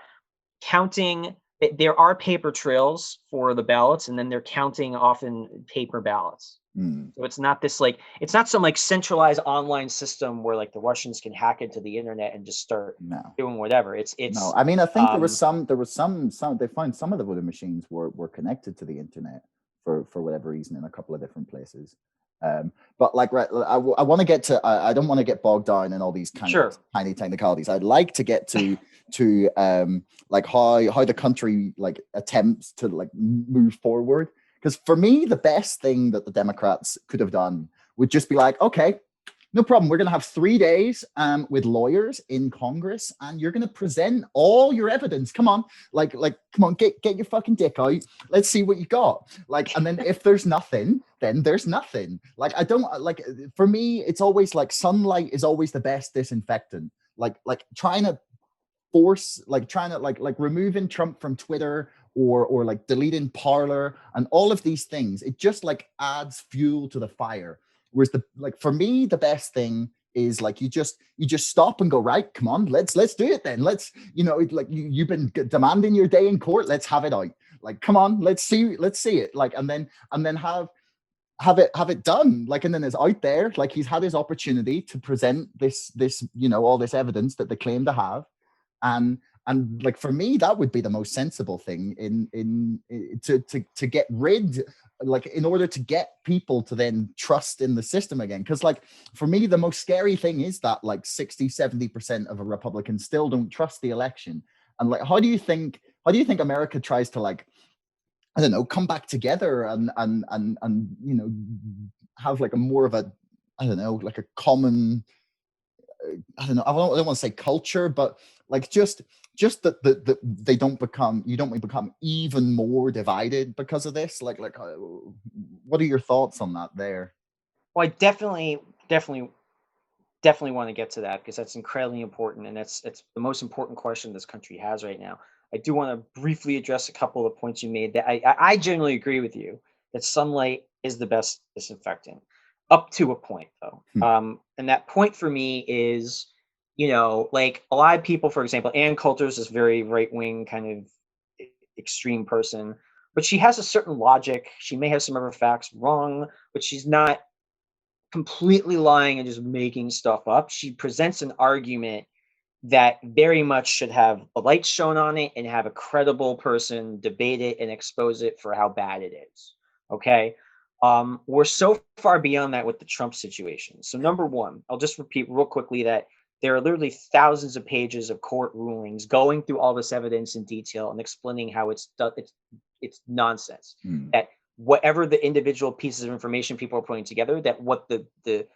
counting. There are paper trails for the ballots, and then they're counting often paper ballots. So it's not some like centralized online system where like the Russians can hack into the internet and just start doing whatever. It's no. I mean, I think there was some. They found some of the voting machines were connected to the internet for whatever reason in a couple of different places. But like, right, I want to get to. I don't want to get bogged down in all these kind of tiny technicalities. I'd like to get to like how the country like attempts to like move forward. Because for me, the best thing that the Democrats could have done would just be like, okay, no problem. We're going to have 3 days with lawyers in Congress, and you're going to present all your evidence. Come on, come on, get your fucking dick out. Let's see what you got. Like, and then if there's nothing, then there's nothing. Like, I don't like. For me, it's always like sunlight is always the best disinfectant. Like trying to removing Trump from Twitter or like deleting Parler and all of these things, it just like adds fuel to the fire. Whereas for me, the best thing is like you just stop and go, right, come on, let's do it then. Let's, you've been demanding your day in court, let's have it out. Like, come on, let's see it. Like, and then have it done. Like, and then it's out there, like he's had his opportunity to present this, all this evidence that they claim to have. And like for me, that would be the most sensible thing to get rid, like in order to get people to then trust in the system again. Because like for me, the most scary thing is that like 60-70% of Republicans still don't trust the election. And like, how do you think America tries to, like, I don't know, come back together and you know, have like a more of a, I don't know, like a common, I don't know, I don't want to say culture, but like just that they don't become, you don't become even more divided because of this. Like what are your thoughts on that there? Well, I definitely want to get to that because that's incredibly important, and it's the most important question this country has right now. I do want to briefly address a couple of the points you made. That I generally agree with you that sunlight is the best disinfectant, up to a point though. And that point for me is, like a lot of people, for example, Ann Coulter's this very right wing kind of extreme person, but she has a certain logic. She may have some of her facts wrong, but she's not completely lying and just making stuff up. She presents an argument that very much should have a light shown on it and have a credible person debate it and expose it for how bad it is. Okay. We're so far beyond that with the Trump situation. So number one, I'll just repeat real quickly that there are literally thousands of pages of court rulings going through all this evidence in detail and explaining how it's nonsense. That whatever the individual pieces of information people are putting together, that what the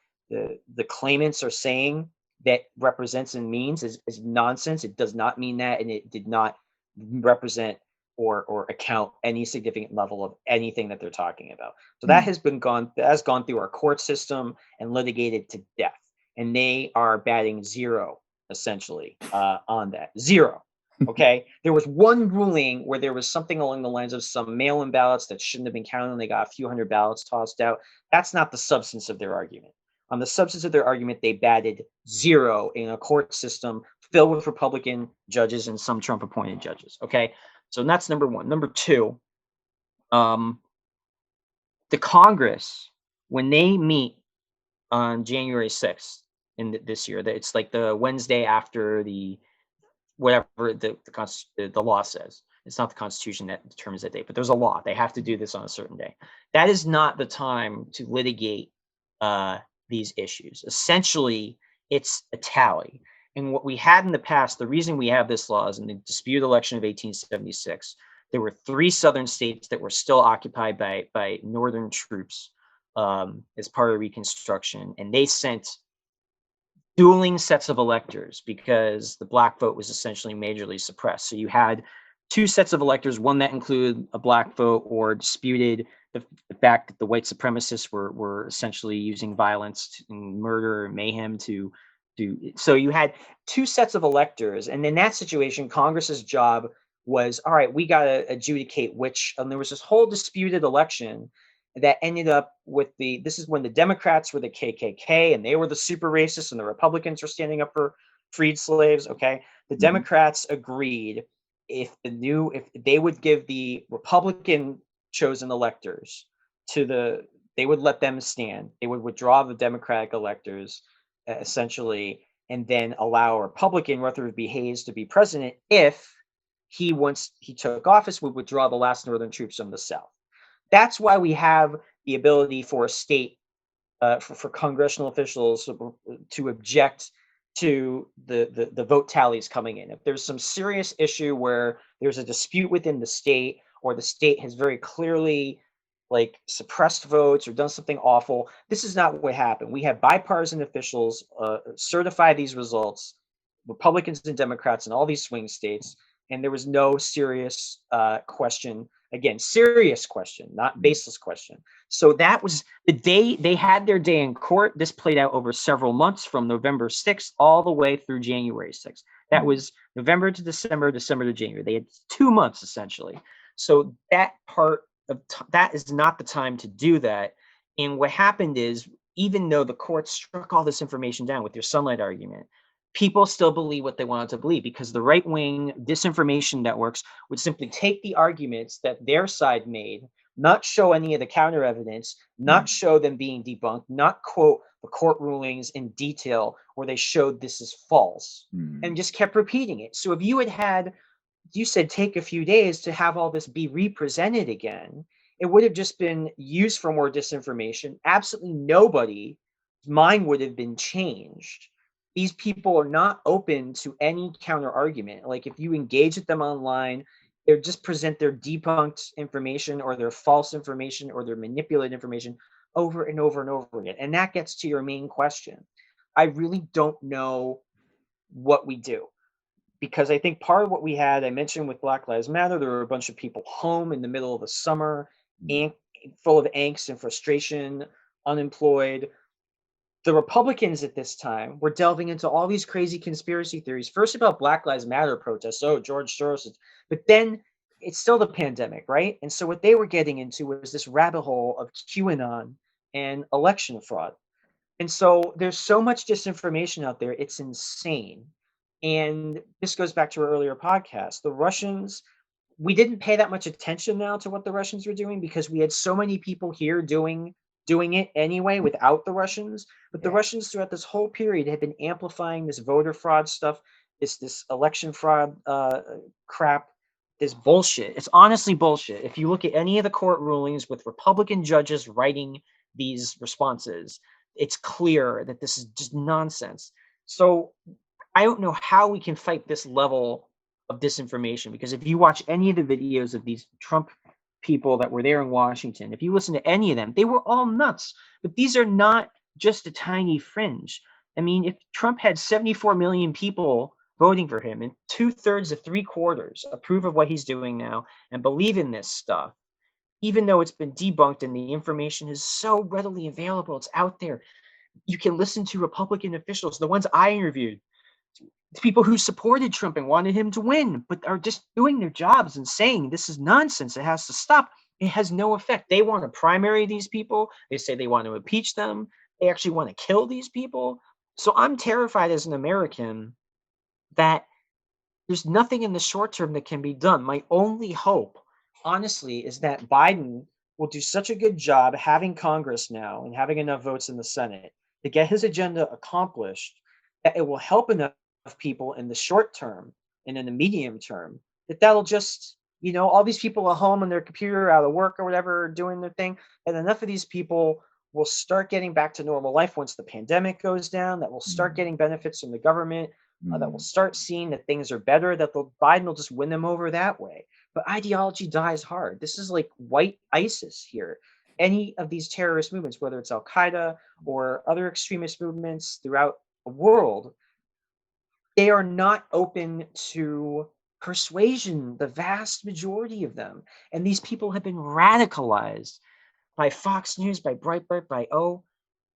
claimants are saying that represents and means is nonsense. It does not mean that, and it did not represent or account any significant level of anything that they're talking about. So that has gone through our court system and litigated to death, and they are batting zero essentially on that. Zero. Okay. There was one ruling where there was something along the lines of some mail-in ballots that shouldn't have been counted, and they got a few hundred ballots tossed out. That's not the substance of their argument. On the substance of their argument, they batted zero in a court system filled with Republican judges and some Trump-appointed judges. Okay, so that's number one. Number two, the Congress, when they meet on January 6th in this year, that it's like the Wednesday after the whatever the law says. It's not the Constitution that determines that date, but there's a law. They have to do this on a certain day. That is not the time to litigate these issues. Essentially, it's a tally. And what we had in the past, the reason we have this law is in the disputed election of 1876, there were 3 southern states that were still occupied by northern troops as part of Reconstruction, and they sent dueling sets of electors because the black vote was essentially majorly suppressed. So you had 2 sets of electors, one that included a black vote or disputed the fact that the white supremacists were essentially using violence and murder and mayhem to do. So you had 2 sets of electors, and in that situation, Congress's job was, all right, we got to adjudicate which, and there was this whole disputed election that ended up with this is when the Democrats were the KKK and they were the super racists and the Republicans were standing up for freed slaves. Okay. The Democrats agreed if they would give the Republican chosen electors they would let them stand. They would withdraw the Democratic electors essentially, and then allow Republican Rutherford B. Hayes to be president if he, once he took office, would withdraw the last northern troops from the South. That's why we have the ability for a state, for congressional officials to object to the vote tallies coming in. If there's some serious issue where there's a dispute within the state, or the state has very clearly like suppressed votes or done something awful, this is not what happened. We have bipartisan officials certify these results, Republicans and Democrats in all these swing states, and there was no serious question. Again, serious question, not baseless question. So that was the day they had their day in court. This played out over several months from November 6th all the way through January 6th. That was November to December, December to January. They had 2 months essentially. So that part of that is not the time to do that. And what happened is, even though the court struck all this information down with your sunlight argument, people still believe what they wanted to believe because the right-wing disinformation networks would simply take the arguments that their side made, not show any of the counter evidence, not show them being debunked, not quote the court rulings in detail where they showed this is false, and just kept repeating it. So if you had, you said take a few days to have all this be represented again, it would have just been used for more disinformation. Absolutely nobody's mind would have been changed. These people are not open to any counter argument. Like if you engage with them online, They just present their debunked information or their false information or their manipulated information over and over and over again. And that gets to your main question. I really don't know what we do, because I think part of what we had, I mentioned with Black Lives Matter, there were a bunch of people home in the middle of the summer, full of angst and frustration, unemployed. The Republicans at this time were delving into all these crazy conspiracy theories, first about Black Lives Matter protests. Oh, George Soros. But then it's still the pandemic, right? And so what they were getting into was this rabbit hole of QAnon and election fraud. And so there's so much disinformation out there. It's insane. And this goes back to our earlier podcast. The Russians, we didn't pay that much attention now to what the Russians were doing because we had so many people here doing it anyway without the Russians. But the Russians throughout this whole period have been amplifying this voter fraud stuff, this election fraud crap, this bullshit. It's honestly bullshit. If you look at any of the court rulings with Republican judges writing these responses, it's clear that this is just nonsense. So I don't know how we can fight this level of disinformation, because if you watch any of the videos of these Trump people that were there in Washington, if you listen to any of them, they were all nuts. But these are not just a tiny fringe. I mean, if Trump had 74 million people voting for him and 2/3 to 3/4 approve of what he's doing now and believe in this stuff, even though it's been debunked and the information is so readily available, it's out there. You can listen to Republican officials, the ones I interviewed, people who supported Trump and wanted him to win, but are just doing their jobs and saying this is nonsense. It has to stop. It has no effect. They want to primary these people. They say they want to impeach them. They actually want to kill these people. So I'm terrified as an American that there's nothing in the short term that can be done. My only hope, honestly, is that Biden will do such a good job having Congress now and having enough votes in the Senate to get his agenda accomplished, that it will help enough people in the short term and in the medium term that'll just, all these people at home on their computer, out of work or whatever, doing their thing, and enough of these people will start getting back to normal life once the pandemic goes down, that will start getting benefits from the government, that will start seeing that things are better, that Biden will just win them over that way. But ideology dies hard. This is like white ISIS here. Any of these terrorist movements, whether it's Al-Qaeda or other extremist movements throughout the world, they are not open to persuasion, the vast majority of them. And these people have been radicalized by Fox News, by Breitbart, by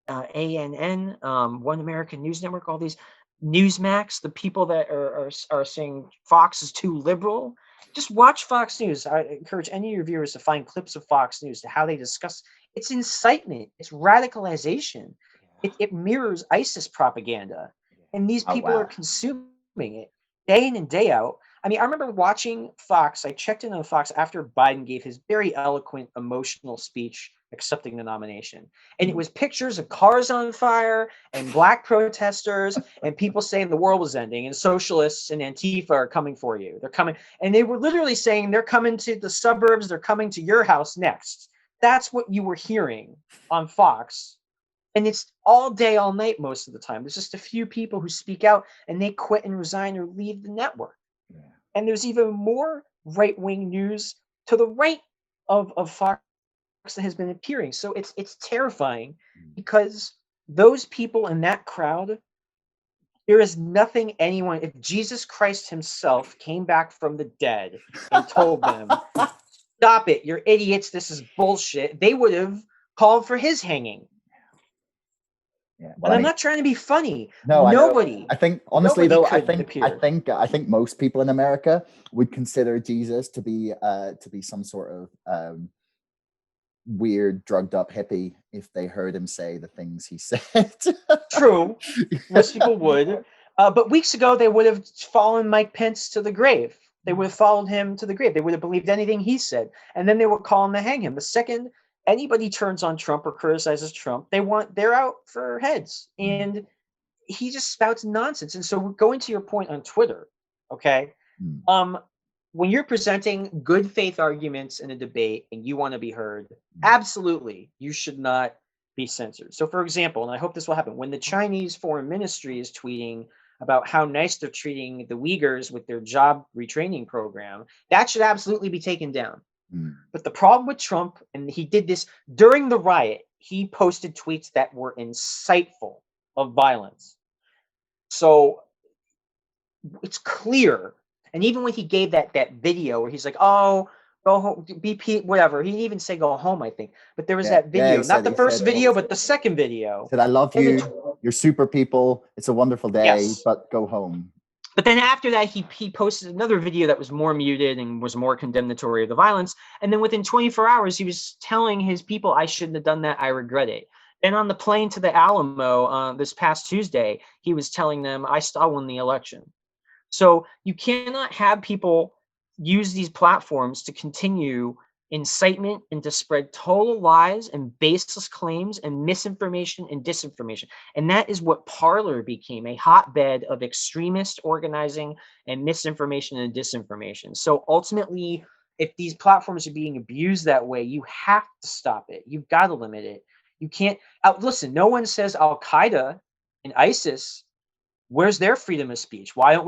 ANN, One American News Network, all these Newsmax, the people that are saying Fox is too liberal. Just watch Fox News. I encourage any of your viewers to find clips of Fox News, to how they discuss. It's incitement. It's radicalization. It mirrors ISIS propaganda. And these people are consuming it day in and day out. I mean, I remember watching Fox. I checked in on Fox after Biden gave his very eloquent, emotional speech accepting the nomination. And it was pictures of cars on fire and black protesters and people saying the world was ending and socialists and Antifa are coming for you. They're coming. And they were literally saying they're coming to the suburbs. They're coming to your house next. That's what you were hearing on Fox. And it's all day, all night most of the time. There's just a few people who speak out and they quit and resign or leave the network. Yeah. And there's even more right-wing news to the right of Fox that has been appearing. So it's terrifying, because those people in that crowd, there is nothing anyone, if Jesus Christ himself came back from the dead and told them, stop it, you're idiots, this is bullshit, they would have called for his hanging. Yeah, well, and I'm not trying to be funny. No, nobody. I think honestly, though, I think most people in America would consider Jesus to be some sort of weird, drugged up hippie if they heard him say the things he said. True, most people would. But weeks ago, they would have followed Mike Pence to the grave. They would have followed him to the grave. They would have believed anything he said, and then they would call him to hang him. The second anybody turns on Trump or criticizes Trump, they're out for heads, and he just spouts nonsense. And so, going to your point on Twitter, okay, when you're presenting good faith arguments in a debate and you want to be heard, absolutely, you should not be censored. So, for example, and I hope this will happen, when the Chinese Foreign Ministry is tweeting about how nice they're treating the Uyghurs with their job retraining program, that should absolutely be taken down. But the problem with Trump, and he did this during the riot, he posted tweets that were insightful of violence. So it's clear. And even when he gave that video where he's like, "Oh, go home, BP, whatever," he didn't even say "go home," I think. But there was that video, not the first video, but the second video. Said, "I love you. You're super people. It's a wonderful day, but go home." But then after that, he posted another video that was more muted and was more condemnatory of the violence. And then within 24 hours, he was telling his people, "I shouldn't have done that. I regret it." And on the plane to the Alamo this past Tuesday, he was telling them, "I still won the election." So you cannot have people use these platforms to continue incitement and to spread total lies and baseless claims and misinformation and disinformation. And that is what Parler became, a hotbed of extremist organizing and misinformation and disinformation. So ultimately, if these platforms are being abused that way, you have to stop it. You've got to limit it. You can't listen, no one says Al Qaeda and ISIS, where's their freedom of speech? Aren't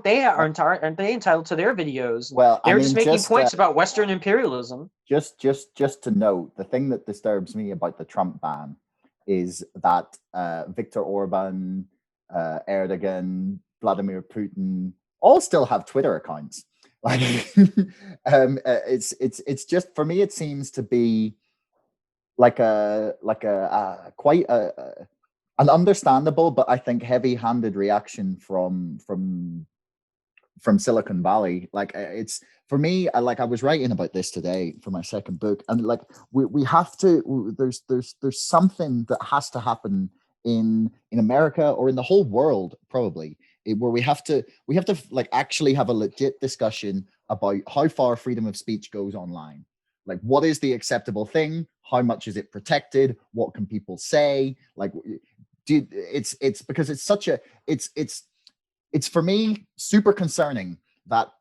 they entitled to their videos? Well, they're just making points about Western imperialism. Just to note, the thing that disturbs me about the Trump ban is that Viktor Orban, Erdogan, Vladimir Putin all still have Twitter accounts. Like, it's just, for me, it seems to be like quite an understandable, but I think heavy-handed reaction from Silicon Valley. Like, it's, for me, I was writing about this today for my second book, and like we have to. There's something that has to happen in America or in the whole world, probably, where we have to like actually have a legit discussion about how far freedom of speech goes online. Like, what is the acceptable thing? How much is it protected? What can people say? Like, it's because it's such a it's for me super concerning that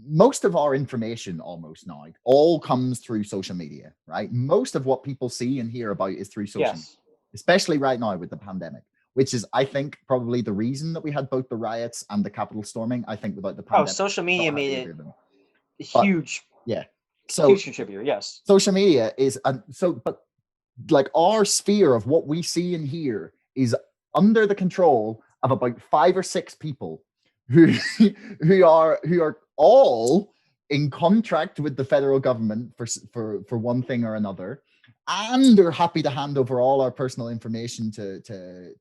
most of our information almost now all comes through social media, right? Most of what people see and hear about is through social media, especially right now with the pandemic, which is, I think, probably the reason that we had both the riots and the Capitol storming. I think without the pandemic, social media made it huge. Yeah. So huge contributor, yes. Social media is, but like our sphere of what we see and hear is under the control of about 5 or 6 people who are all in contract with the federal government for one thing or another, and are happy to hand over all our personal information to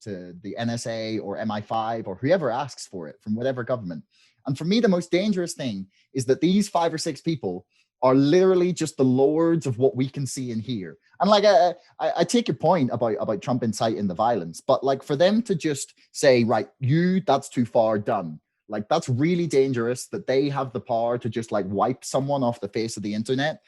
the NSA or MI5 or whoever asks for it from whatever government. And for me, the most dangerous thing is that these 5 or 6 people are literally just the lords of what we can see and hear. And like, I take your point about Trump inciting the violence, but like, for them to just say, right, that's too far, done. Like, that's really dangerous, that they have the power to just like wipe someone off the face of the internet,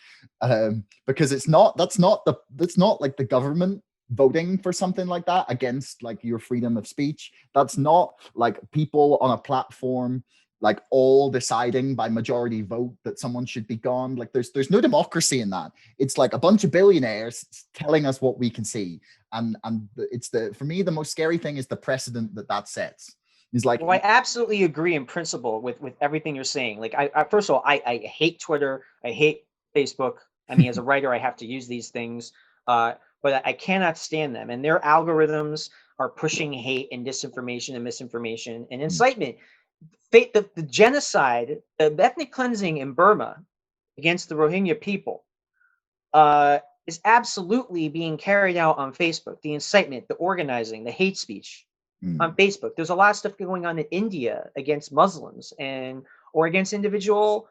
because that's not like the government voting for something like that against like your freedom of speech. That's not like people on a platform like all deciding by majority vote that someone should be gone. Like, there's no democracy in that. It's like a bunch of billionaires telling us what we can see, and it's for me, the most scary thing is the precedent that sets. Is like, well, I absolutely agree in principle with everything you're saying. Like, I first of all, I hate Twitter, I hate Facebook. I mean, as a writer, I have to use these things, but I cannot stand them, and their algorithms are pushing hate and disinformation and misinformation and incitement. The genocide, the ethnic cleansing in Burma against the Rohingya people is absolutely being carried out on Facebook. The incitement, the organizing, the hate speech on Facebook. There's a lot of stuff going on in India against Muslims or against individual,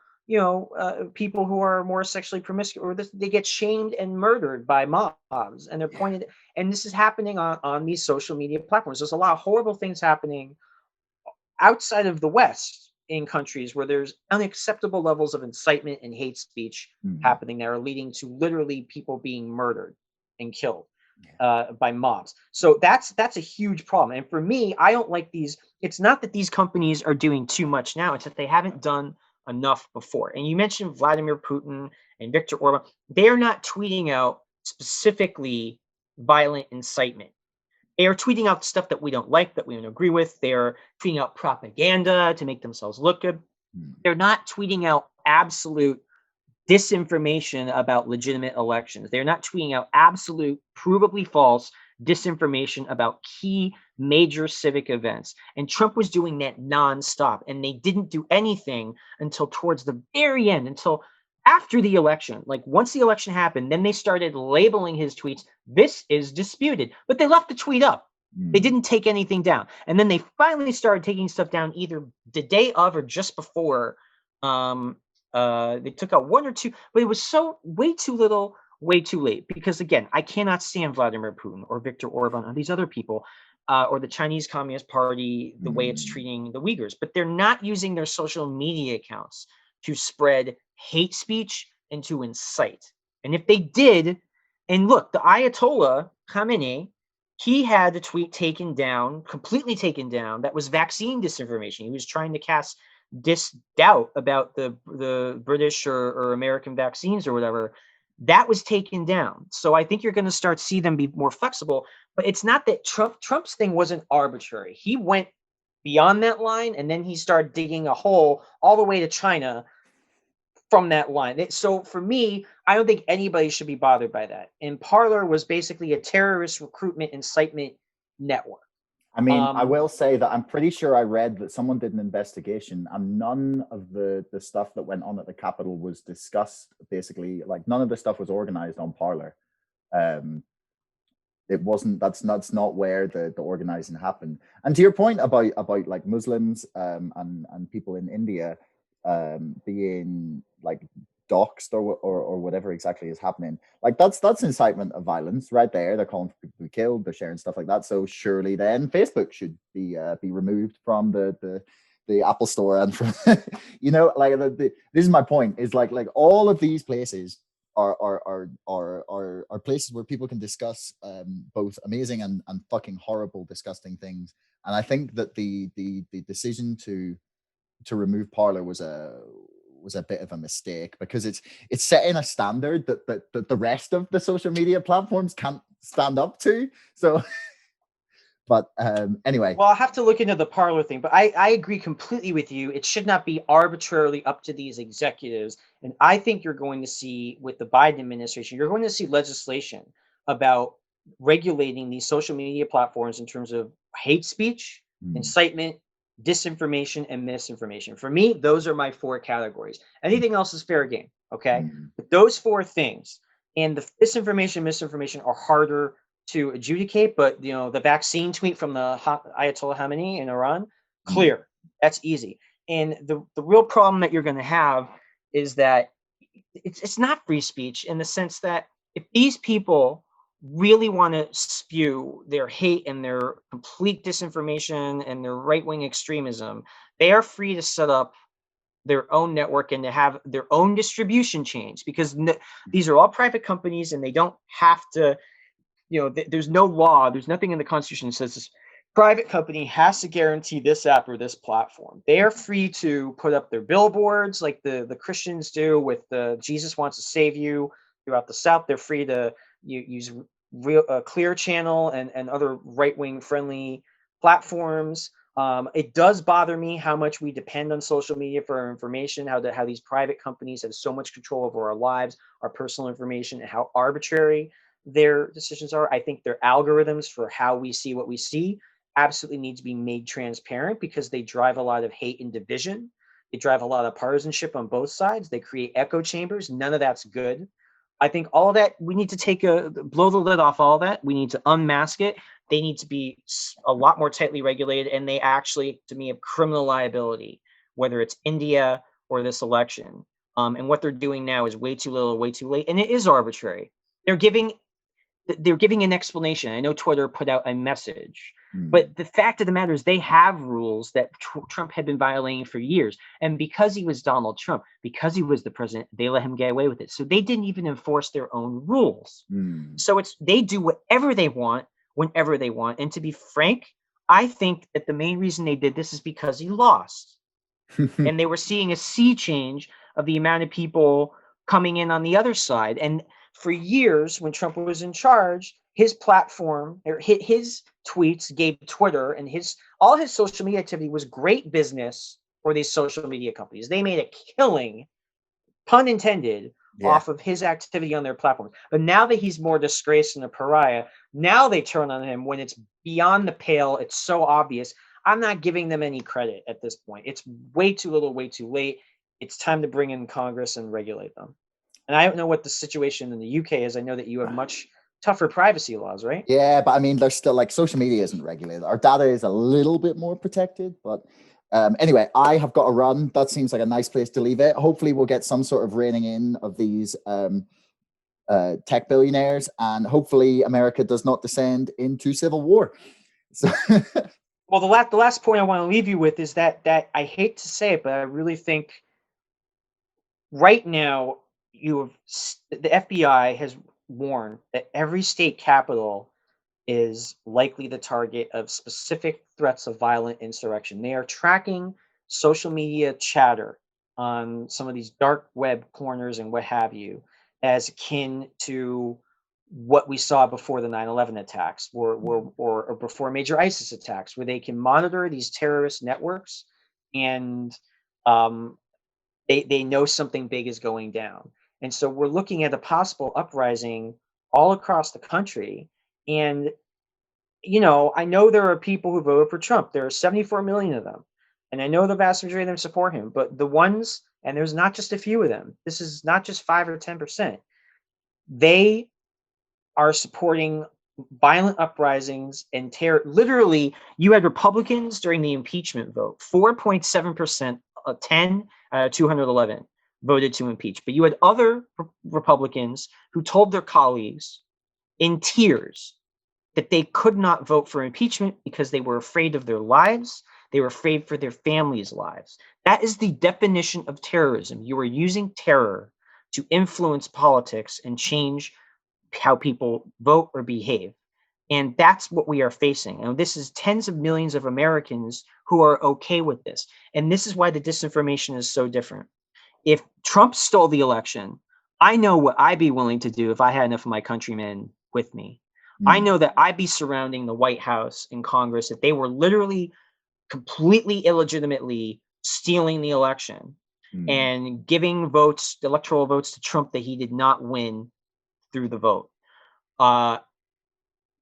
people who are more sexually promiscuous, or they get shamed and murdered by mobs, and they're pointed. And this is happening on these social media platforms. There's a lot of horrible things happening outside of the West, in countries where there's unacceptable levels of incitement and hate speech happening that are leading to literally people being murdered and killed by mobs. So that's a huge problem. And for me, I don't like these. It's not that these companies are doing too much now. It's that they haven't done enough before. And you mentioned Vladimir Putin and Viktor Orban. They are not tweeting out specifically violent incitement. They are tweeting out stuff that we don't like, that we don't agree with. They're tweeting out propaganda to make themselves look good. They're not tweeting out absolute disinformation about legitimate elections. They're not tweeting out absolute, provably false disinformation about key major civic events. And Trump was doing that nonstop. And they didn't do anything until towards the very end, until after the election. Like once the election happened, then they started labeling his tweets, "This is disputed." But they left the tweet up. They didn't take anything down. And then they finally started taking stuff down either the day of or just before. They took out one or two, but it was so way too little, way too late. Because again, I cannot stand Vladimir Putin or Viktor Orban or these other people, or the Chinese Communist Party, the way it's treating the Uyghurs. But they're not using their social media accounts to spread hate speech and to incite. And if they did, and look, the Ayatollah Khamenei, he had the tweet taken down, completely taken down. That was vaccine disinformation. He was trying to cast doubt about the British or American vaccines or whatever. That was taken down. So I think you're going to start see them be more flexible. But it's not that Trump's thing wasn't arbitrary. He went beyond that line, and then he started digging a hole all the way to China from that line. So for me, I don't think anybody should be bothered by that. And Parler was basically a terrorist recruitment incitement network. I mean, I will say that I'm pretty sure I read that someone did an investigation and none of the stuff that went on at the Capitol was discussed. Basically, like none of the stuff was organized on Parler. It wasn't. That's not where the organizing happened. And to your point about like Muslims and people in India being like doxxed or whatever exactly is happening, like that's incitement of violence right there. They're calling for people to be killed, they're sharing stuff like that. So surely then Facebook should be removed from the Apple Store and from you know, like this is my point, is like all of these places are places where people can discuss both amazing and fucking horrible, disgusting things. And I think that the decision to remove Parler was a bit of a mistake, because it's setting a standard that the rest of the social media platforms can't stand up to. So but anyway, well, I'll have to look into the Parler thing, but I agree completely with you. It should not be arbitrarily up to these executives. And I think you're going to see with the Biden administration, you're going to see legislation about regulating these social media platforms in terms of hate speech, incitement, disinformation, and misinformation. For me, those are my four categories. Anything else is fair game. Okay. But those four things, and the disinformation, misinformation are harder to adjudicate. But you know, the vaccine tweet from the Ayatollah Khamenei in Iran, clear. That's easy. And the real problem that you're going to have is that it's not free speech, in the sense that if these people really want to spew their hate and their complete disinformation and their right-wing extremism, they are free to set up their own network and to have their own distribution chains, because these are all private companies and they don't have to, you know, there's no law, there's nothing in the Constitution that says this private company has to guarantee this app or this platform. They are free to put up their billboards like the Christians do with the Jesus Wants to Save You throughout the South. They're free to use Clear Channel and other right-wing friendly platforms. It does bother me how much we depend on social media for our information, how these private companies have so much control over our lives, our personal information, and how arbitrary their decisions are. I think their algorithms for how we see what we see absolutely need to be made transparent, because they drive a lot of hate and division. They drive a lot of partisanship on both sides. They create echo chambers. None of that's good. I think all of that, we need to blow the lid off all that. We need to unmask it. They need to be a lot more tightly regulated, and they actually, to me, have criminal liability, whether it's India or this election. And what they're doing now is way too little, way too late, and it is arbitrary. They're giving an explanation. I know Twitter put out a message, but the fact of the matter is they have rules that Trump had been violating for years. And because he was Donald Trump, because he was the president, they let him get away with it. So they didn't even enforce their own rules. So they do whatever they want, whenever they want. And to be frank, I think that the main reason they did this is because he lost. And they were seeing a sea change of the amount of people coming in on the other side. And for years, when Trump was in charge, his platform, or his tweets gave Twitter and all his social media activity was great business for these social media companies. They made a killing, pun intended, off of his activity on their platforms. But now that he's more disgraced and a pariah, now they turn on him when it's beyond the pale. It's so obvious. I'm not giving them any credit at this point. It's way too little, way too late. It's time to bring in Congress and regulate them. And I don't know what the situation in the UK is. I know that you have much tougher privacy laws, right? Yeah, but I mean, there's still, like, social media isn't regulated. Our data is a little bit more protected, but anyway, I have got to run. That seems like a nice place to leave it. Hopefully we'll get some sort of reining in of these tech billionaires, and hopefully America does not descend into civil war. So well, the last point I want to leave you with is that I hate to say it, but I really think right now the FBI has warned that every state capital is likely the target of specific threats of violent insurrection. They are tracking social media chatter on some of these dark web corners and what have you, as akin to what we saw before the 9/11 attacks, or before major ISIS attacks, where they can monitor these terrorist networks, and they know something big is going down. And so we're looking at a possible uprising all across the country. And, I know there are people who voted for Trump. There are 74 million of them. And I know the vast majority of them support him. But the ones, and there's not just a few of them, this is not just 5 or 10%, they are supporting violent uprisings and terror. Literally, you had Republicans during the impeachment vote, 4.7%, 10 211 voted to impeach. But you had other Republicans who told their colleagues in tears that they could not vote for impeachment because they were afraid of their lives. They were afraid for their families' lives. That is the definition of terrorism. You are using terror to influence politics and change how people vote or behave. And that's what we are facing. And this is tens of millions of Americans who are okay with this. And this is why the disinformation is so different. If Trump stole the election, I know what I'd be willing to do if I had enough of my countrymen with me. I know that I'd be surrounding the White House and Congress if they were literally completely illegitimately stealing the election and giving votes, electoral votes, to Trump that he did not win through the vote.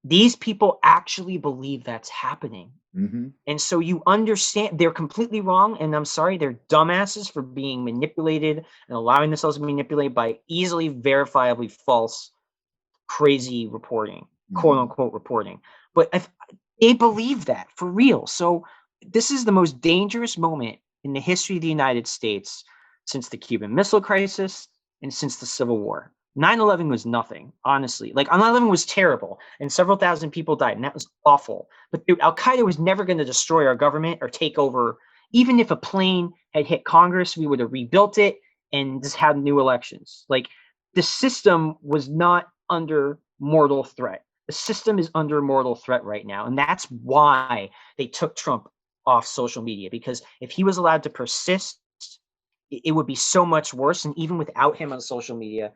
These people actually believe that's happening. And so you understand they're completely wrong. And I'm sorry, they're dumbasses for being manipulated and allowing themselves to be manipulated by easily verifiably false, crazy reporting, quote unquote reporting. But if they believe that for real. So this is the most dangerous moment in the history of the United States since the Cuban Missile Crisis and since the Civil War. 9/11 was nothing, honestly. Like, 9/11 was terrible, and several thousand people died, and that was awful. But Al-Qaeda was never going to destroy our government or take over. Even if a plane had hit Congress, we would have rebuilt it and just had new elections. Like, the system was not under mortal threat. The system is under mortal threat right now, and that's why they took Trump off social media, because if he was allowed to persist, it would be so much worse. And even without him on social media,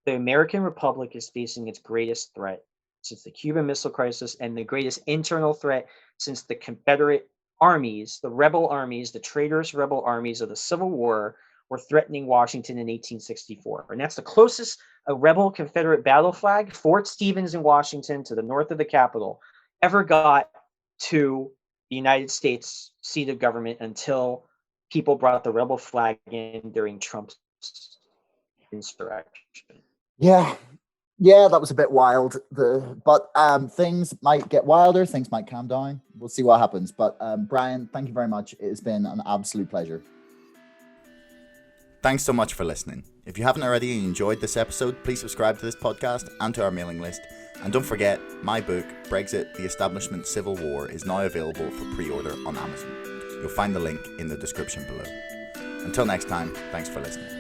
the American Republic is facing its greatest threat since the Cuban Missile Crisis, and the greatest internal threat since the Confederate armies, the rebel armies, the traitorous rebel armies of the Civil War were threatening Washington in 1864. And that's the closest a rebel Confederate battle flag, Fort Stevens in Washington to the north of the Capitol, ever got to the United States seat of government until people brought the rebel flag in during Trump's insurrection. Yeah, that was a bit wild. But things might get wilder. Things might calm down. We'll see what happens. But Brian, thank you very much. It has been an absolute pleasure. Thanks so much for listening. If you haven't already and you enjoyed this episode, please subscribe to this podcast and to our mailing list. And don't forget, my book, Brexit, the Establishment Civil War, is now available for pre-order on Amazon. You'll find the link in the description below. Until next time, thanks for listening.